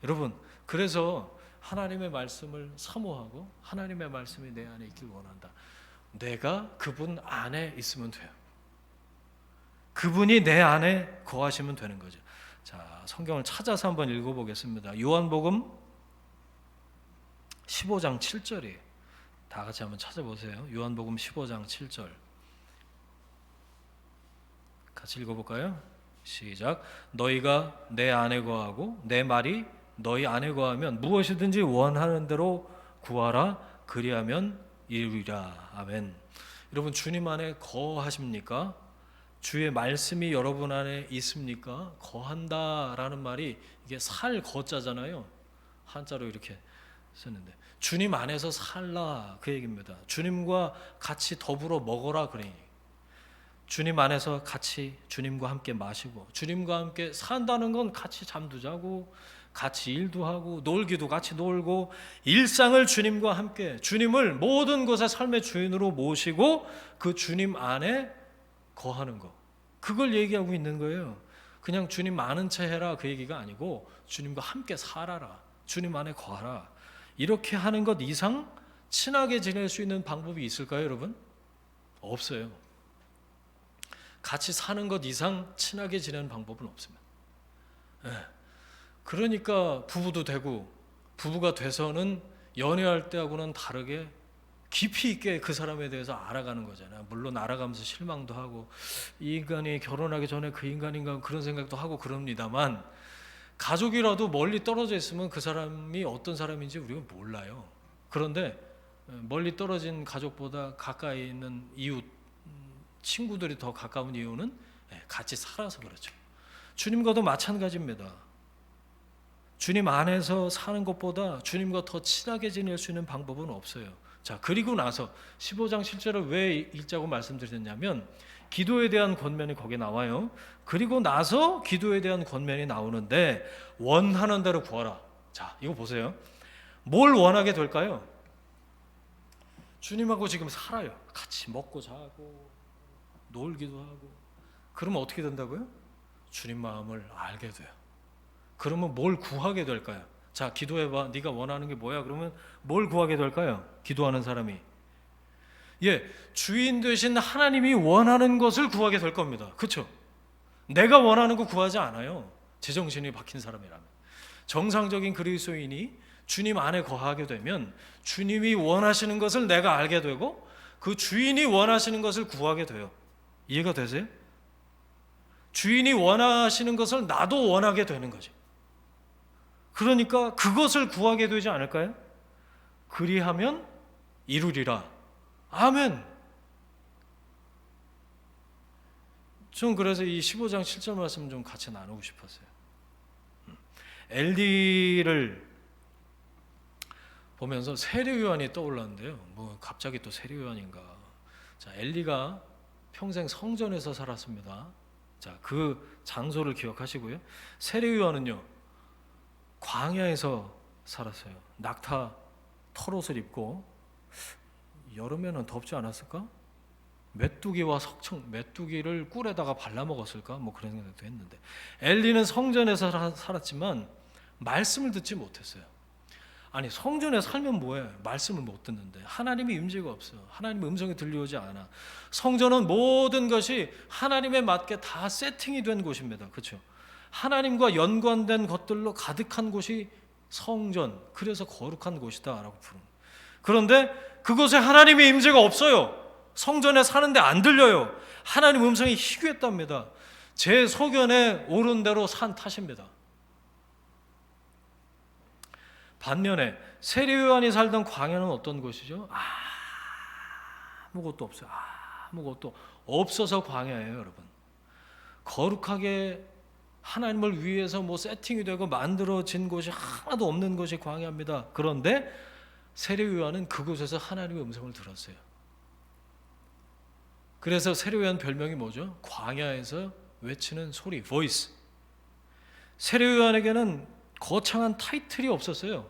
여러분, 그래서 하나님의 말씀을 사모하고 하나님의 말씀이 내 안에 있길 원한다. 내가 그분 안에 있으면 돼요. 그분이 내 안에 거하시면 되는 거죠. 자, 성경을 찾아서 한번 읽어보겠습니다. 요한복음 15장 7절이에요. 다 같이 한번 찾아보세요. 요한복음 15장 7절. 같이 읽어볼까요? 시작. 너희가 내 안에 거하고 내 말이 너희 안에 거하면 무엇이든지 원하는 대로 구하라, 그리하면 이루리라. 아멘. 여러분, 주님 안에 거하십니까? 주의 말씀이 여러분 안에 있습니까? 거한다라는 말이 이게 살 거자잖아요. 한자로 이렇게 쓰는데 주님 안에서 살라, 그 얘기입니다. 주님과 같이 더불어 먹어라, 그러니 주님 안에서 같이 주님과 함께 마시고 주님과 함께 산다는 건 같이 잠도 자고 같이 일도 하고 놀기도 같이 놀고 일상을 주님과 함께, 주님을 모든 것의 삶의 주인으로 모시고 그 주님 안에 거하는 거, 그걸 얘기하고 있는 거예요. 그냥 주님 아는 채 해라, 그 얘기가 아니고 주님과 함께 살아라, 주님 안에 거하라. 이렇게 하는 것 이상 친하게 지낼 수 있는 방법이 있을까요, 여러분? 없어요. 같이 사는 것 이상 친하게 지내는 방법은 없습니다. 그러니까 부부도 되고, 부부가 돼서는 연애할 때하고는 다르게 깊이 있게 그 사람에 대해서 알아가는 거잖아요. 물론 알아가면서 실망도 하고 이 인간이 결혼하기 전에 그 인간인가 그런 생각도 하고 그럽니다만, 가족이라도 멀리 떨어져 있으면 그 사람이 어떤 사람인지 우리가 몰라요. 그런데 멀리 떨어진 가족보다 가까이 있는 이웃, 친구들이 더 가까운 이유는 같이 살아서 그렇죠. 주님과도 마찬가지입니다. 주님 안에서 사는 것보다 주님과 더 친하게 지낼 수 있는 방법은 없어요. 자, 그리고 나서 15장 7절을 왜 읽자고 말씀드렸냐면 기도에 대한 권면이 거기에 나와요. 그리고 나서 기도에 대한 권면이 나오는데 원하는 대로 구하라. 자, 이거 보세요. 뭘 원하게 될까요? 주님하고 지금 살아요. 같이 먹고 자고 놀기도 하고. 그러면 어떻게 된다고요? 주님 마음을 알게 돼요. 그러면 뭘 구하게 될까요? 자, 기도해봐. 네가 원하는 게 뭐야? 그러면 뭘 구하게 될까요? 기도하는 사람이. 주인 되신 하나님이 원하는 것을 구하게 될 겁니다. 그렇죠? 내가 원하는 거 구하지 않아요. 제정신이 박힌 사람이라면. 정상적인 그리스도인이 주님 안에 거하게 되면 주님이 원하시는 것을 내가 알게 되고 그 주인이 원하시는 것을 구하게 돼요. 이해가 되세요? 주인이 원하시는 것을 나도 원하게 되는 거지. 그러니까 그것을 구하게 되지 않을까요? 그리하면 이루리라. 아멘. 좀 그래서 이 15장 7절 말씀 좀 같이 나누고 싶었어요. 엘리를 보면서 세례요한이 떠올랐는데요. 뭐 갑자기 또 세례요한인가? 자, 엘리가 평생 성전에서 살았습니다. 자, 그 장소를 기억하시고요. 세례요한은요, 광야에서 살았어요. 낙타 털옷을 입고. 여름에는 덥지 않았을까? 메뚜기와 석청, 메뚜기를 꿀에다가 발라 먹었을까? 뭐 그런 생각도 했는데, 엘리는 성전에서 살았지만 말씀을 듣지 못했어요. 아니, 성전에 살면 뭐해? 말씀을 못 듣는데. 하나님의 임재가 없어요. 하나님의 음성이 들려오지 않아. 성전은 모든 것이 하나님에 맞게 다 세팅이 된 곳입니다. 그렇죠? 하나님과 연관된 것들로 가득한 곳이 성전, 그래서 거룩한 곳이다라고 부릅니다. 그런데 그곳에 하나님의 임재가 없어요. 성전에 사는데 안 들려요. 하나님 음성이 희귀했답니다. 제 소견에 옳은 대로 산 탓입니다. 반면에 세례요한이 살던 광야는 어떤 곳이죠? 아무것도 없어요. 아무것도 없어서 광야예요, 여러분. 거룩하게 하나님을 위해서 뭐 세팅이 되고 만들어진 곳이 하나도 없는 곳이 광야입니다. 그런데 세례요한은 그곳에서 하나님의 음성을 들었어요. 그래서 세례요한 별명이 뭐죠? 광야에서 외치는 소리, voice. 세례요한에게는 거창한 타이틀이 없었어요.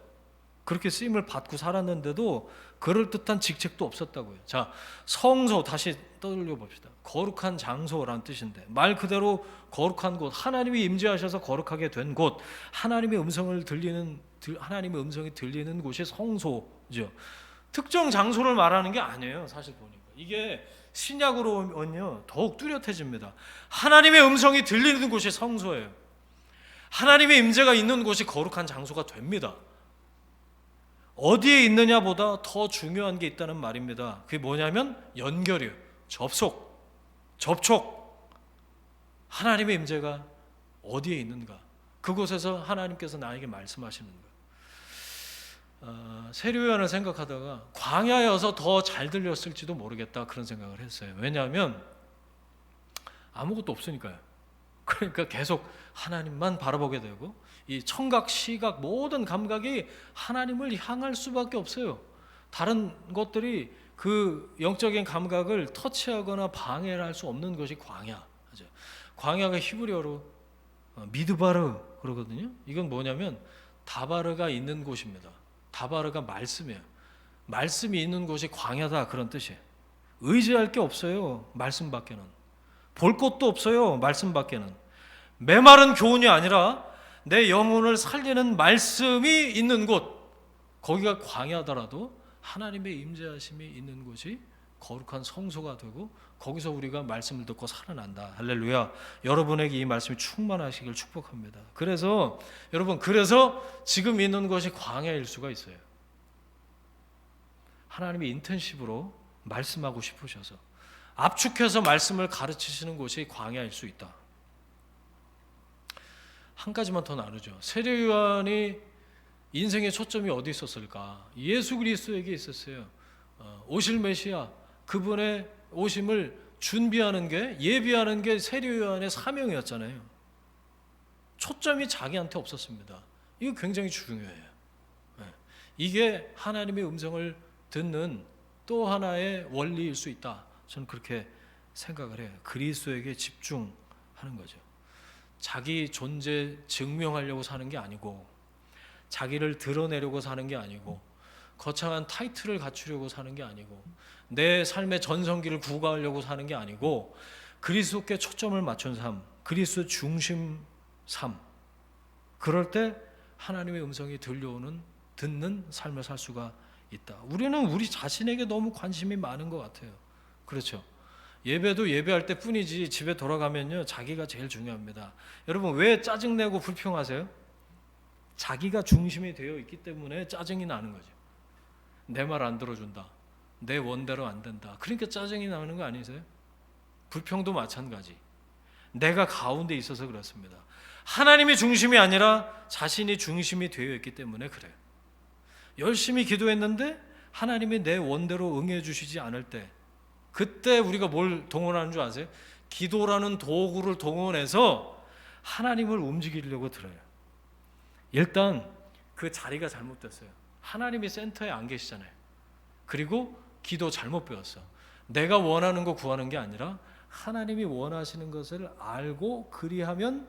그렇게 쓰임을 받고 살았는데도 그럴듯한 직책도 없었다고요. 자, 성소 다시 떠올려 봅시다. 거룩한 장소란 뜻인데, 말 그대로 거룩한 곳, 하나님이 임재하셔서 거룩하게 된 곳, 하나님의 음성이 들리는 곳이 성소죠. 특정 장소를 말하는 게 아니에요. 사실 보니까 이게 신약으로 오면요 더욱 뚜렷해집니다. 하나님의 음성이 들리는 곳이 성소예요. 하나님의 임재가 있는 곳이 거룩한 장소가 됩니다. 어디에 있느냐보다 더 중요한 게 있다는 말입니다. 그게 뭐냐면 연결이에요. 접촉. 하나님의 임재가 어디에 있는가? 그곳에서 하나님께서 나에게 말씀하시는 거예요. 세례요한을 생각하다가 광야여서 더 잘 들렸을지도 모르겠다, 그런 생각을 했어요. 왜냐하면 아무것도 없으니까요. 그러니까 계속 하나님만 바라보게 되고, 이 청각, 시각, 모든 감각이 하나님을 향할 수밖에 없어요. 다른 것들이 그 영적인 감각을 터치하거나 방해를 할 수 없는 것이 광야. 광야가 히브리어로 미드바르 그러거든요. 이건 뭐냐면 다바르가 있는 곳입니다. 다바르가 말씀이에요. 말씀이 있는 곳이 광야다, 그런 뜻이에요. 의지할 게 없어요. 말씀밖에는. 볼 것도 없어요. 말씀밖에는. 메마른 교훈이 아니라 내 영혼을 살리는 말씀이 있는 곳, 거기가 광야더라도 하나님의 임재하심이 있는 곳이 거룩한 성소가 되고, 거기서 우리가 말씀을 듣고 살아난다. 할렐루야. 여러분에게 이 말씀이 충만하시길 축복합니다. 그래서 여러분, 그래서 지금 있는 것이 광야일 수가 있어요. 하나님이 인텐시브로 말씀하고 싶으셔서 압축해서 말씀을 가르치시는 곳이 광야일 수 있다. 한 가지만 더 나누죠. 세례요한이 인생의 초점이 어디 있었을까? 예수 그리스도에게 있었어요. 오실 메시아, 그분의 오심을 준비하는 게, 예비하는 게 세례요한의 사명이었잖아요. 초점이 자기한테 없었습니다. 이거 굉장히 중요해요. 이게 하나님의 음성을 듣는 또 하나의 원리일 수 있다. 저는 그렇게 생각을 해요. 그리스도에게 집중하는 거죠. 자기 존재 증명하려고 사는 게 아니고, 자기를 드러내려고 사는 게 아니고, 거창한 타이틀을 갖추려고 사는 게 아니고, 내 삶의 전성기를 구가하려고 사는 게 아니고, 그리스도께 초점을 맞춘 삶, 그리스도 중심 삶. 그럴 때 하나님의 음성이 듣는 삶을 살 수가 있다. 우리는 우리 자신에게 너무 관심이 많은 것 같아요. 그렇죠? 예배도 예배할 때 뿐이지 집에 돌아가면요 자기가 제일 중요합니다. 여러분 왜 짜증내고 불평하세요? 자기가 중심이 되어 있기 때문에 짜증이 나는 거죠. 내 말 안 들어준다, 내 원대로 안 된다, 그러니까 짜증이 나는 거 아니세요? 불평도 마찬가지. 내가 가운데 있어서 그렇습니다. 하나님이 중심이 아니라 자신이 중심이 되어 있기 때문에 그래요. 열심히 기도했는데 하나님이 내 원대로 응해 주시지 않을 때, 그때 우리가 뭘 동원하는 줄 아세요? 기도라는 도구를 동원해서 하나님을 움직이려고 들어요. 일단 그 자리가 잘못됐어요. 하나님이 센터에 안 계시잖아요. 그리고 기도 잘못 배웠어. 내가 원하는 거 구하는 게 아니라 하나님이 원하시는 것을 알고 그리하면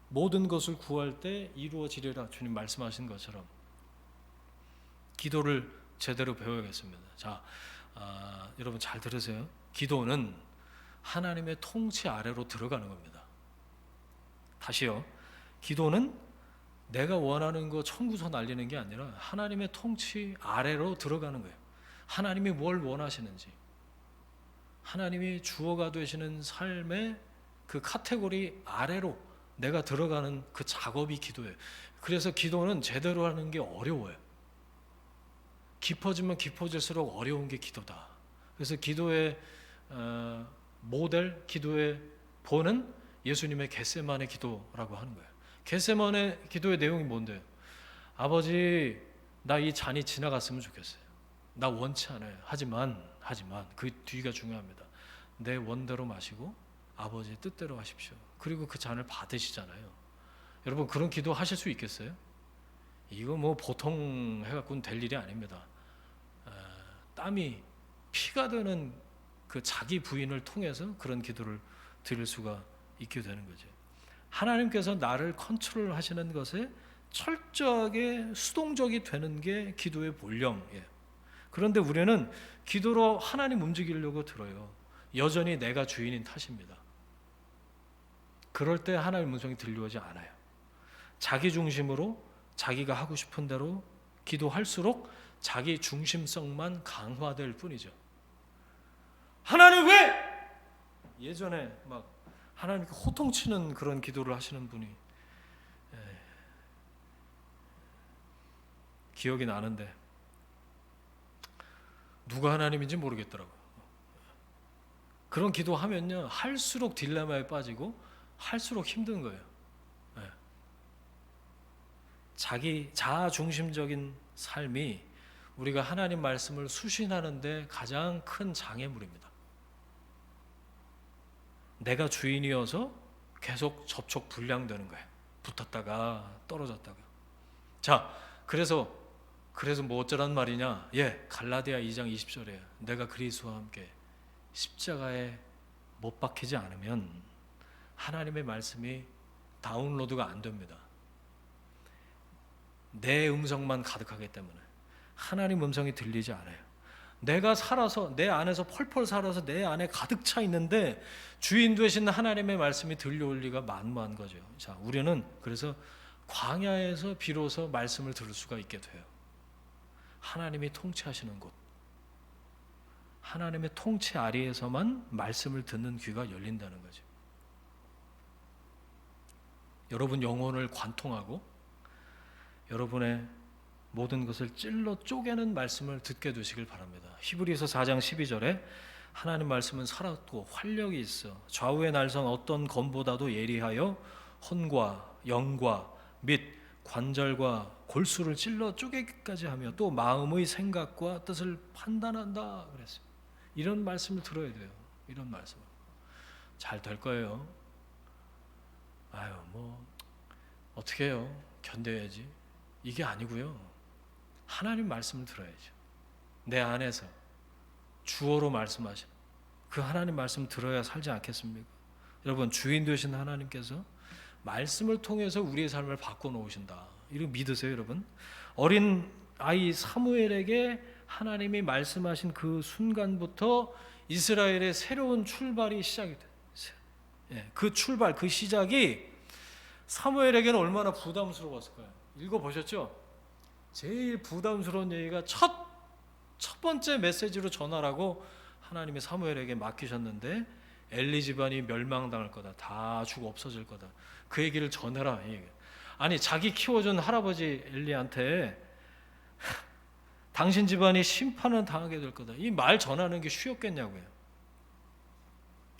모든 것을 구할 때 이루어지리라 주님 말씀하신 것처럼 기도를 제대로 배워야겠습니다. 자, 여러분 잘 들으세요. 기도는 하나님의 통치 아래로 들어가는 겁니다. 다시요. 기도는 내가 원하는 거 청구서 날리는 게 아니라 하나님의 통치 아래로 들어가는 거예요. 하나님이 뭘 원하시는지, 하나님이 주어가 되시는 삶의 그 카테고리 아래로 내가 들어가는 그 작업이 기도예요. 그래서 기도는 제대로 하는 게 어려워요. 깊어지면 깊어질수록 어려운 게 기도다. 그래서 기도의 모델, 기도의 본은 예수님의 겟세마네 기도라고 하는 거예요. 겟세마네 기도의 내용이 뭔데요? 아버지, 나 이 잔이 지나갔으면 좋겠어요. 나 원치 않아요. 하지만 그 뒤가 중요합니다. 내 원대로 마시고 아버지의 뜻대로 하십시오. 그리고 그 잔을 받으시잖아요. 여러분 그런 기도 하실 수 있겠어요? 이거 뭐 보통 해갖고는 될 일이 아닙니다. 땀이 피가 되는 그 자기 부인을 통해서 그런 기도를 드릴 수가 있게 되는 거죠. 하나님께서 나를 컨트롤 하시는 것에 철저하게 수동적이 되는 게 기도의 본령이에요. 그런데 우리는 기도로 하나님 움직이려고 들어요. 여전히 내가 주인인 탓입니다. 그럴 때 하나님의 음성이 들려오지 않아요. 자기 중심으로 자기가 하고 싶은 대로 기도할수록 자기 중심성만 강화될 뿐이죠. 하나님 왜? 예전에 막 하나님께 호통치는 그런 기도를 하시는 분이 기억이 나는데 누가 하나님인지 모르겠더라고요. 그런 기도하면요 할수록 딜레마에 빠지고 할수록 힘든 거예요. 자기 자아 중심적인 삶이 우리가 하나님 말씀을 수신하는데 가장 큰 장애물입니다. 내가 주인이어서 계속 접촉 불량되는 거예요. 붙었다가 떨어졌다가. 자, 그래서 뭐 어쩌란 말이냐? 갈라디아 2장 20절에 내가 그리스도와 함께 십자가에 못 박히지 않으면 하나님의 말씀이 다운로드가 안 됩니다. 내 음성만 가득하기 때문에 하나님 음성이 들리지 않아요. 내가 살아서 내 안에서 펄펄 살아서 내 안에 가득 차 있는데 주인 되신 하나님의 말씀이 들려올 리가 만무한 거죠. 자, 우리는 그래서 광야에서 비로소 말씀을 들을 수가 있게 돼요. 하나님이 통치하시는 곳, 하나님의 통치 아래에서만 말씀을 듣는 귀가 열린다는 거죠. 여러분 영혼을 관통하고 여러분의 모든 것을 찔러 쪼개는 말씀을 듣게 되시길 바랍니다. 히브리서 4장 12절에 하나님 말씀은 살았고 활력이 있어 좌우의 날선 어떤 검보다도 예리하여 혼과 영과 및 관절과 골수를 찔러 쪼개기까지 하며 또 마음의 생각과 뜻을 판단한다 그랬어요. 이런 말씀을 들어야 돼요. 이런 말씀 잘 될 거예요. 뭐 어떻게 해요? 견뎌야지. 이게 아니고요. 하나님 말씀을 들어야죠. 내 안에서 주어로 말씀하시는 그 하나님 말씀 들어야 살지 않겠습니까? 여러분 주인 되신 하나님께서 말씀을 통해서 우리의 삶을 바꿔놓으신다. 이거 믿으세요 여러분? 어린 아이 사무엘에게 하나님이 말씀하신 그 순간부터 이스라엘의 새로운 출발이 시작이 돼요. 그 출발, 그 시작이 사무엘에게는 얼마나 부담스러웠을까요? 읽어보셨죠? 제일 부담스러운 얘기가 첫 번째 메시지로 전하라고 하나님이 사무엘에게 맡기셨는데 엘리 집안이 멸망당할 거다. 다 죽어 없어질 거다. 그 얘기를 전해라. 아니 자기 키워준 할아버지 엘리한테 당신 집안이 심판을 당하게 될 거다. 이 말 전하는 게 쉬웠겠냐고요.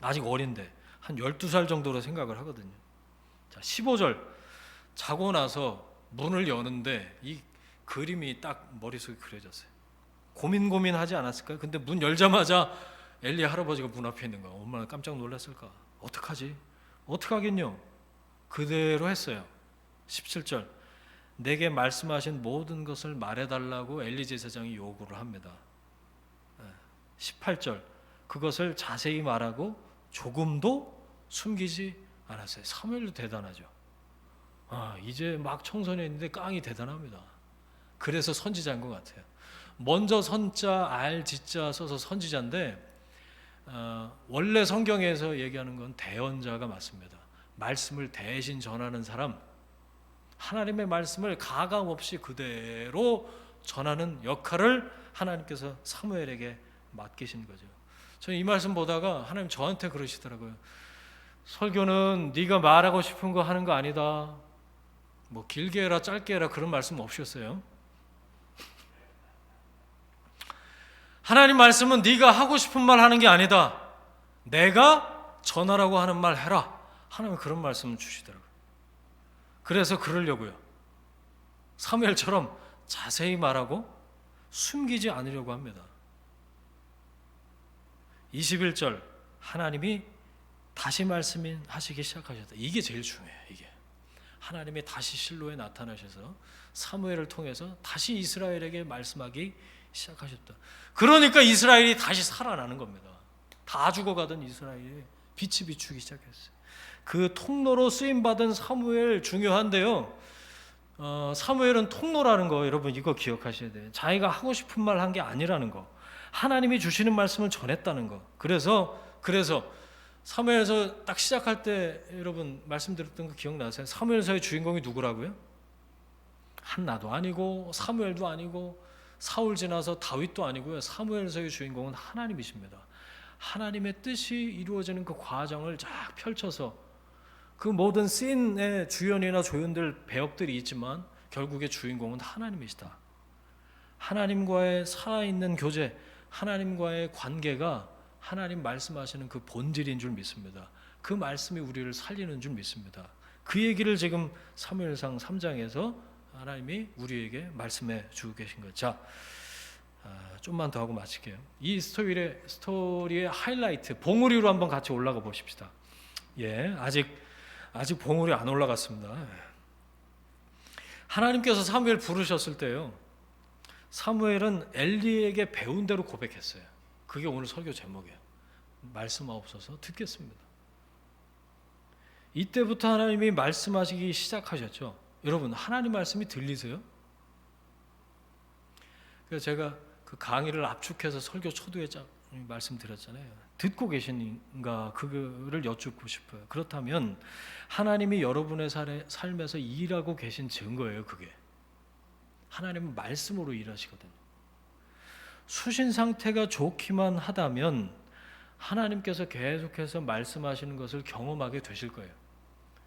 아직 어린데 한 12살 정도로 생각을 하거든요. 자, 15절 자고 나서 문을 여는데 이 그림이 딱 머릿속에 그려졌어요. 고민하지 않았을까요? 근데 문 열자마자 엘리 할아버지가 문 앞에 있는 거야. 얼마나 깜짝 놀랐을까? 어떡하지? 어떡하겠뇨? 그대로 했어요. 17절 내게 말씀하신 모든 것을 말해달라고 엘리 제사장이 요구를 합니다. 18절 그것을 자세히 말하고 조금도 숨기지 않았어요. 사무엘도 대단하죠. 이제 막 청소년인데 깡이 대단합니다. 그래서 선지자인 것 같아요. 먼저 선자 알 지자 써서 선지자인데 원래 성경에서 얘기하는 건 대언자가 맞습니다. 말씀을 대신 전하는 사람, 하나님의 말씀을 가감 없이 그대로 전하는 역할을 하나님께서 사무엘에게 맡기신 거죠. 저는 이 말씀 보다가 하나님 저한테 그러시더라고요. 설교는 네가 말하고 싶은 거 하는 거 아니다. 뭐 길게 해라 짧게 해라 그런 말씀 없으셨어요. 하나님 말씀은 네가 하고 싶은 말 하는 게 아니다. 내가 전하라고 하는 말 해라. 하나님은 그런 말씀을 주시더라고요. 그래서 그러려고요. 사무엘처럼 자세히 말하고 숨기지 않으려고 합니다. 21절 하나님이 다시 말씀하시기 시작하셨다. 이게 제일 중요해요. 이게 하나님이 다시 실로에 나타나셔서 사무엘을 통해서 다시 이스라엘에게 말씀하기 시작하셨다. 그러니까 이스라엘이 다시 살아나는 겁니다. 다 죽어가던 이스라엘이 빛이 비추기 시작했어요. 그 통로로 쓰임받은 사무엘 중요한데요. 사무엘은 통로라는 거 여러분 이거 기억하셔야 돼요. 자기가 하고 싶은 말 한 게 아니라는 거. 하나님이 주시는 말씀을 전했다는 거. 그래서 사무엘서 딱 시작할 때 여러분 말씀드렸던 거 기억나세요? 사무엘서의 주인공이 누구라고요? 한나도 아니고 사무엘도 아니고 사울 지나서 다윗도 아니고요. 사무엘서의 주인공은 하나님이십니다. 하나님의 뜻이 이루어지는 그 과정을 쫙 펼쳐서 그 모든 씬의 주연이나 조연들 배역들이 있지만 결국의 주인공은 하나님이시다. 하나님과의 살아있는 교제, 하나님과의 관계가 하나님 말씀하시는 그 본질인 줄 믿습니다. 그 말씀이 우리를 살리는 줄 믿습니다. 그 얘기를 지금 사무엘상 3장에서 하나님이 우리에게 말씀해 주고 계신 거죠. 자, 좀만 더 하고 마칠게요. 이 스토리의 하이라이트 봉우리로 한번 같이 올라가 보십시다. 아직 봉우리 안 올라갔습니다. 하나님께서 사무엘 부르셨을 때요. 사무엘은 엘리에게 배운 대로 고백했어요. 그게 오늘 설교 제목이에요. 말씀하옵소서 듣겠습니다. 이때부터 하나님이 말씀하시기 시작하셨죠. 여러분 하나님 말씀이 들리세요? 그래서 제가 그 강의를 압축해서 설교 초두에 말씀드렸잖아요. 듣고 계신가 그거를 여쭙고 싶어요. 그렇다면 하나님이 여러분의 삶에서 일하고 계신 증거예요. 그게 하나님은 말씀으로 일하시거든요. 수신 상태가 좋기만 하다면 하나님께서 계속해서 말씀하시는 것을 경험하게 되실 거예요.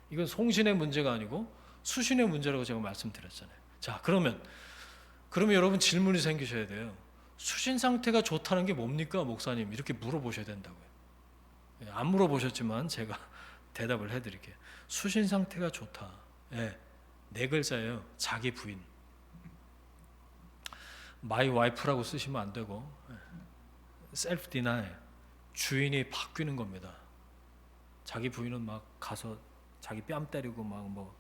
이건 송신의 문제가 아니고 수신의 문제라고 제가 말씀드렸잖아요. 자, 그러면 여러분 질문이 생기셔야 돼요. 수신 상태가 좋다는 게 뭡니까, 목사님? 이렇게 물어보셔야 된다고요. 안 물어보셨지만 제가 대답을 해드릴게요. 수신 상태가 좋다. 네 글자예요. 자기 부인. my wife라고 쓰시면 안 되고 self deny. 주인이 바뀌는 겁니다. 자기 부인은 막 가서 자기 뺨 때리고 막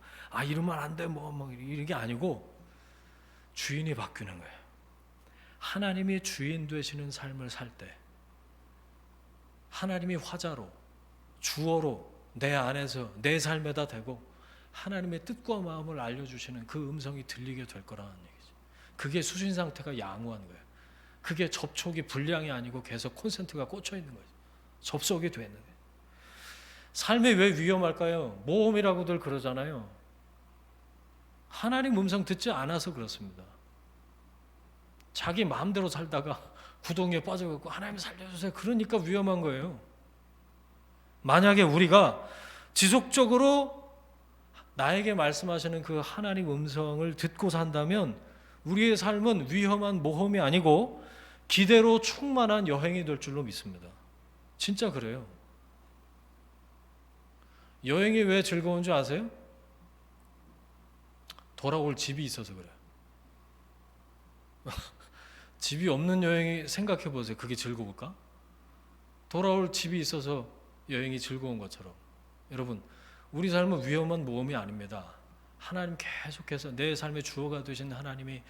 이러면 안 돼 이런 게 아니고 주인이 바뀌는 거예요. 하나님이 주인 되시는 삶을 살 때 하나님이 화자로 주어로 내 안에서 내 삶에다 대고 하나님의 뜻과 마음을 알려주시는 그 음성이 들리게 될 거라는 얘기죠. 그게 수신 상태가 양호한 거예요. 그게 접촉이 불량이 아니고 계속 콘센트가 꽂혀 있는 거죠. 접속이 되는 거예요. 삶이 왜 위험할까요? 모험이라고들 그러잖아요. 하나님 음성 듣지 않아서 그렇습니다. 자기 마음대로 살다가 구덩이에 빠져갖고 하나님 살려주세요. 그러니까 위험한 거예요. 만약에 우리가 지속적으로 나에게 말씀하시는 그 하나님 음성을 듣고 산다면 우리의 삶은 위험한 모험이 아니고 기대로 충만한 여행이 될 줄로 믿습니다. 진짜 그래요. 여행이 왜 즐거운 줄 아세요? 돌아올 집이 있어서 그래요. 집이 없는 여행이 생각해 보세요. 그게 즐거울까? 돌아올 집이 있어서 여행이 즐거운 것처럼. 여러분, 우리 삶은 위험한 모험이 아닙니다. 하나님 계속해서 내 삶의 주어가 되신 하나님이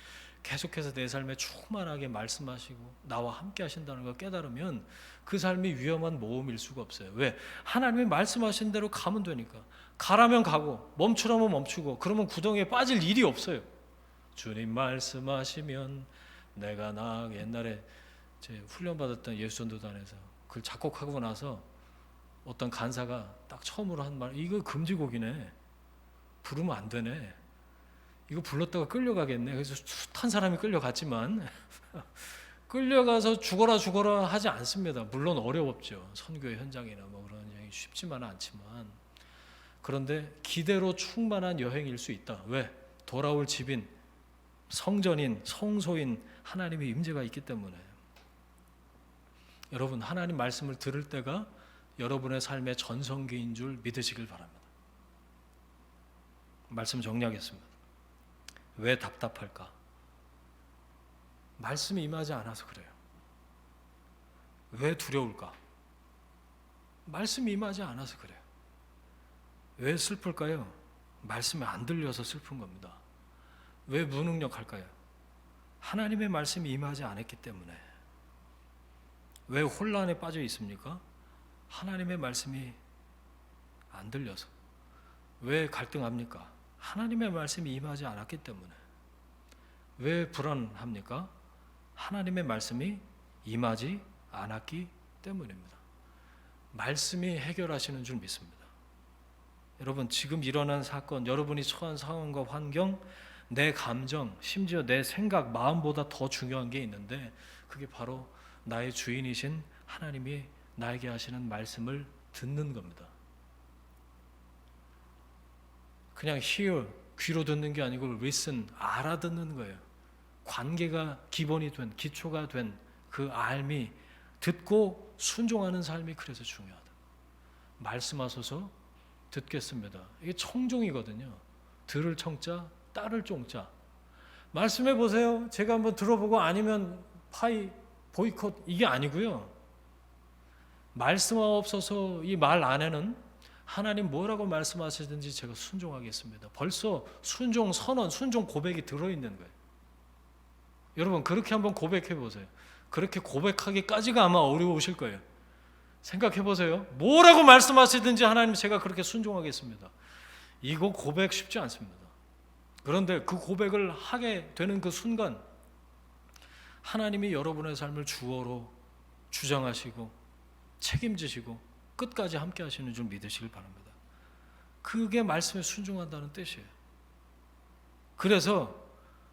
계속해서 내 삶에 충만하게 말씀하시고 나와 함께 하신다는 걸 깨달으면 그 삶이 위험한 모험일 수가 없어요. 왜? 하나님이 말씀하신 대로 가면 되니까. 가라면 가고 멈추라면 멈추고 그러면 구덩이에 빠질 일이 없어요. 주님 말씀하시면 내가 나아가. 옛날에 제 훈련받았던 예수전도단에서 그걸 작곡하고 나서 어떤 간사가 딱 처음으로 한 말, 이거 금지곡이네, 부르면 안 되네, 이거 불렀다가 끌려가겠네. 그래서 숱한 사람이 끌려갔지만 끌려가서 죽어라 하지 않습니다. 물론 어려웠죠. 선교의 현장이나 뭐 그런 여행이 쉽지만은 않지만, 그런데 기대로 충만한 여행일 수 있다. 왜? 돌아올 집인, 성전인, 성소인 하나님의 임재가 있기 때문에. 여러분, 하나님 말씀을 들을 때가 여러분의 삶의 전성기인 줄 믿으시길 바랍니다. 말씀 정리하겠습니다. 왜 답답할까? 말씀이 임하지 않아서 그래요. 왜 두려울까? 말씀이 임하지 않아서 그래요. 왜 슬플까요? 말씀이 안 들려서 슬픈 겁니다. 왜 무능력할까요? 하나님의 말씀이 임하지 않았기 때문에. 왜 혼란에 빠져 있습니까? 하나님의 말씀이 안 들려서. 왜 갈등합니까? 하나님의 말씀이 임하지 않았기 때문에. 왜 불안합니까? 하나님의 말씀이 임하지 않았기 때문입니다. 말씀이 해결하시는 줄 믿습니다. 여러분, 지금 일어난 사건, 여러분이 처한 상황과 환경, 내 감정, 심지어 내 생각, 마음보다 더 중요한 게 있는데, 그게 바로 나의 주인이신 하나님이 나에게 하시는 말씀을 듣는 겁니다. 그냥 hear, 귀로 듣는 게 아니고 listen, 알아듣는 거예요. 관계가 기본이 된, 기초가 된 그 알미, 듣고 순종하는 삶이 그래서 중요하다. 말씀하소서 듣겠습니다. 이게 청종이거든요. 들을 청자, 따를 종자. 말씀해 보세요. 제가 한번 들어보고 아니면 보이콧, 이게 아니고요. 말씀하옵소서 이 말 안에는 하나님 뭐라고 말씀하시든지 제가 순종하겠습니다. 벌써 순종 선언, 순종 고백이 들어있는 거예요. 여러분, 그렇게 한번 고백해 보세요. 그렇게 고백하기까지가 아마 어려우실 거예요. 생각해 보세요. 뭐라고 말씀하시든지 하나님 제가 그렇게 순종하겠습니다. 이거 고백 쉽지 않습니다. 그런데 그 고백을 하게 되는 그 순간 하나님이 여러분의 삶을 주어로 주장하시고 책임지시고 끝까지 함께 하시는 줄 믿으시길 바랍니다. 그게 말씀에 순종한다는 뜻이에요. 그래서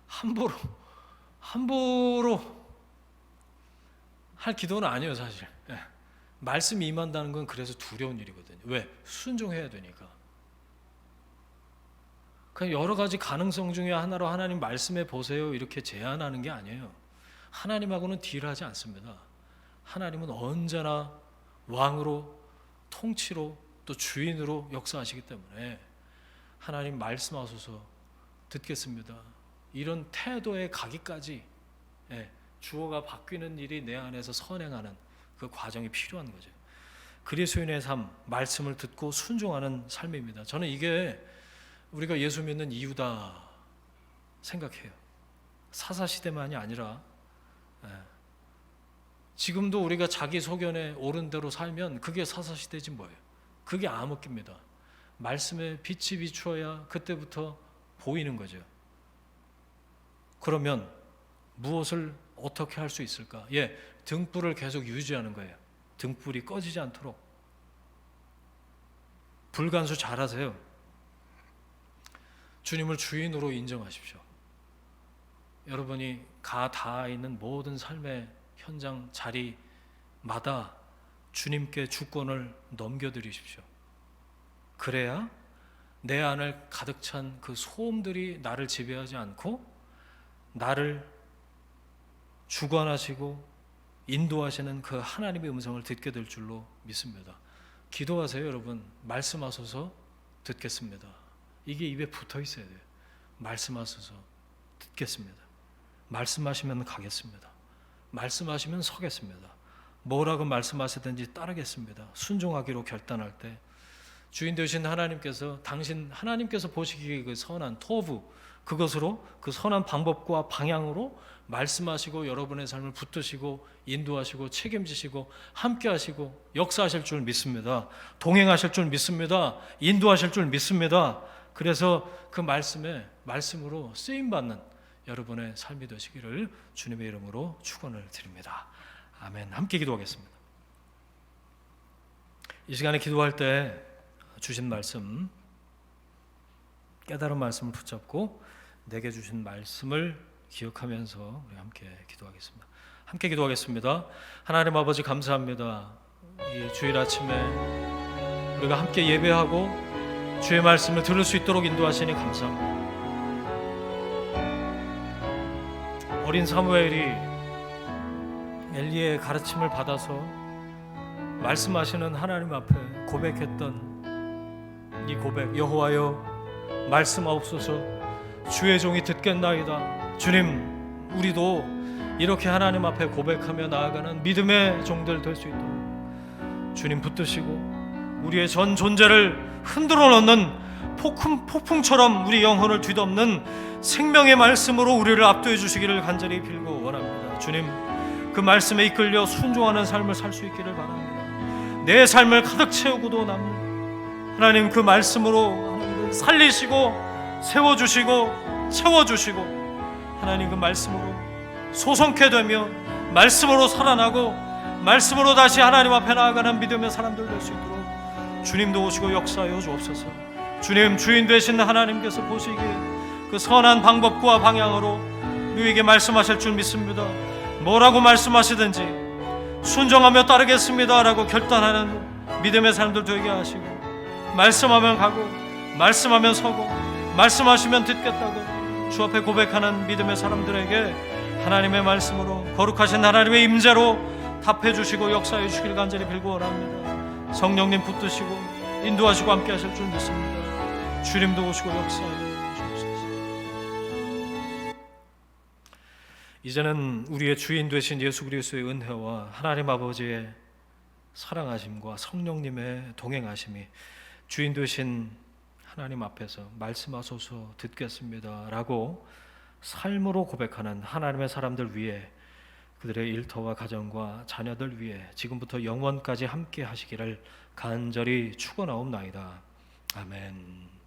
함부로 할 기도는 아니에요, 사실. 말씀이 임한다는 건 그래서 두려운 일이거든요. 왜? 순종해야 되니까. 그냥 여러 가지 가능성 중에 하나로 하나님 말씀해 보세요 이렇게 제안하는 게 아니에요. 하나님하고는 딜하지 않습니다. 하나님은 언제나 왕으로, 통치로, 또 주인으로 역사하시기 때문에 하나님 말씀하소서 듣겠습니다. 이런 태도에 가기까지 주어가 바뀌는 일이 내 안에서 선행하는 그 과정이 필요한 거죠. 그리스도인의 삶, 말씀을 듣고 순종하는 삶입니다. 저는 이게 우리가 예수 믿는 이유다 생각해요. 사사시대만이 아니라 지금도 우리가 자기 소견에 옳은 대로 살면 그게 사사시대지 뭐예요. 그게 암흑기입니다. 말씀에 빛이 비추어야 그때부터 보이는 거죠. 그러면 무엇을 어떻게 할 수 있을까? 등불을 계속 유지하는 거예요. 등불이 꺼지지 않도록. 불간수 잘하세요. 주님을 주인으로 인정하십시오. 여러분이 닿아 있는 모든 삶의 현장 자리마다 주님께 주권을 넘겨드리십시오. 그래야 내 안을 가득 찬 그 소음들이 나를 지배하지 않고 나를 주관하시고 인도하시는 그 하나님의 음성을 듣게 될 줄로 믿습니다. 기도하세요, 여러분. 말씀하소서 듣겠습니다. 이게 입에 붙어 있어야 돼요. 말씀하소서 듣겠습니다. 말씀하시면 가겠습니다. 말씀하시면 서겠습니다. 뭐라고 말씀하시든지 따르겠습니다. 순종하기로 결단할 때 주인 되신 하나님께서 당신 하나님께서 보시기에 그 선한 토부 그것으로 그 선한 방법과 방향으로 말씀하시고 여러분의 삶을 붙드시고 인도하시고 책임지시고 함께하시고 역사하실 줄 믿습니다. 동행하실 줄 믿습니다. 인도하실 줄 믿습니다. 그래서 그 말씀으로 쓰임받는 여러분의 삶이 되시기를 주님의 이름으로 축원을 드립니다. 아멘. 함께 기도하겠습니다. 이 시간에 기도할 때 주신 말씀, 깨달은 말씀을 붙잡고 내게 주신 말씀을 기억하면서 우리 함께 기도하겠습니다. 함께 기도하겠습니다. 하나님 아버지 감사합니다. 이 주일 아침에 우리가 함께 예배하고 주의 말씀을 들을 수 있도록 인도하시니 감사합니다. 어린 사무엘이 엘리의 가르침을 받아서 말씀하시는 하나님 앞에 고백했던 이 고백, 여호와여 말씀하옵소서 주의 종이 듣겠나이다. 주님, 우리도 이렇게 하나님 앞에 고백하며 나아가는 믿음의 종들 될 수 있도록 주님 붙드시고 우리의 전 존재를 흔들어 놓는 폭풍처럼 우리 영혼을 뒤덮는 생명의 말씀으로 우리를 압도해 주시기를 간절히 빌고 원합니다. 주님, 그 말씀에 이끌려 순종하는 삶을 살 수 있기를 바랍니다. 내 삶을 가득 채우고도 남는 하나님 그 말씀으로 하나님 살리시고 세워주시고 채워주시고 하나님 그 말씀으로 소성케 되며 말씀으로 살아나고 말씀으로 다시 하나님 앞에 나아가는 믿음의 사람들 될 수 있도록 주님도 오시고 역사하여 주옵소서. 주님, 주인 되신 하나님께서 보시기에 그 선한 방법과 방향으로 누구에게 말씀하실 줄 믿습니다. 뭐라고 말씀하시든지 순종하며 따르겠습니다 라고 결단하는 믿음의 사람들 되게 하시고 말씀하면 가고 말씀하면 서고 말씀하시면 듣겠다고 주 앞에 고백하는 믿음의 사람들에게 하나님의 말씀으로 거룩하신 하나님의 임재로 답해 주시고 역사해 주시길 간절히 빌고 원합니다. 성령님 붙드시고 인도하시고 함께 하실 줄 믿습니다. 주님도 오시고 역사해 이제는 우리의 주인 되신 예수 그리스도의 은혜와 하나님 아버지의 사랑하심과 성령님의 동행하심이 주인 되신 하나님 앞에서 말씀하소서 듣겠습니다 라고 삶으로 고백하는 하나님의 사람들 위해 그들의 일터와 가정과 자녀들 위해 지금부터 영원까지 함께 하시기를 간절히 축원하옵나이다. 아멘.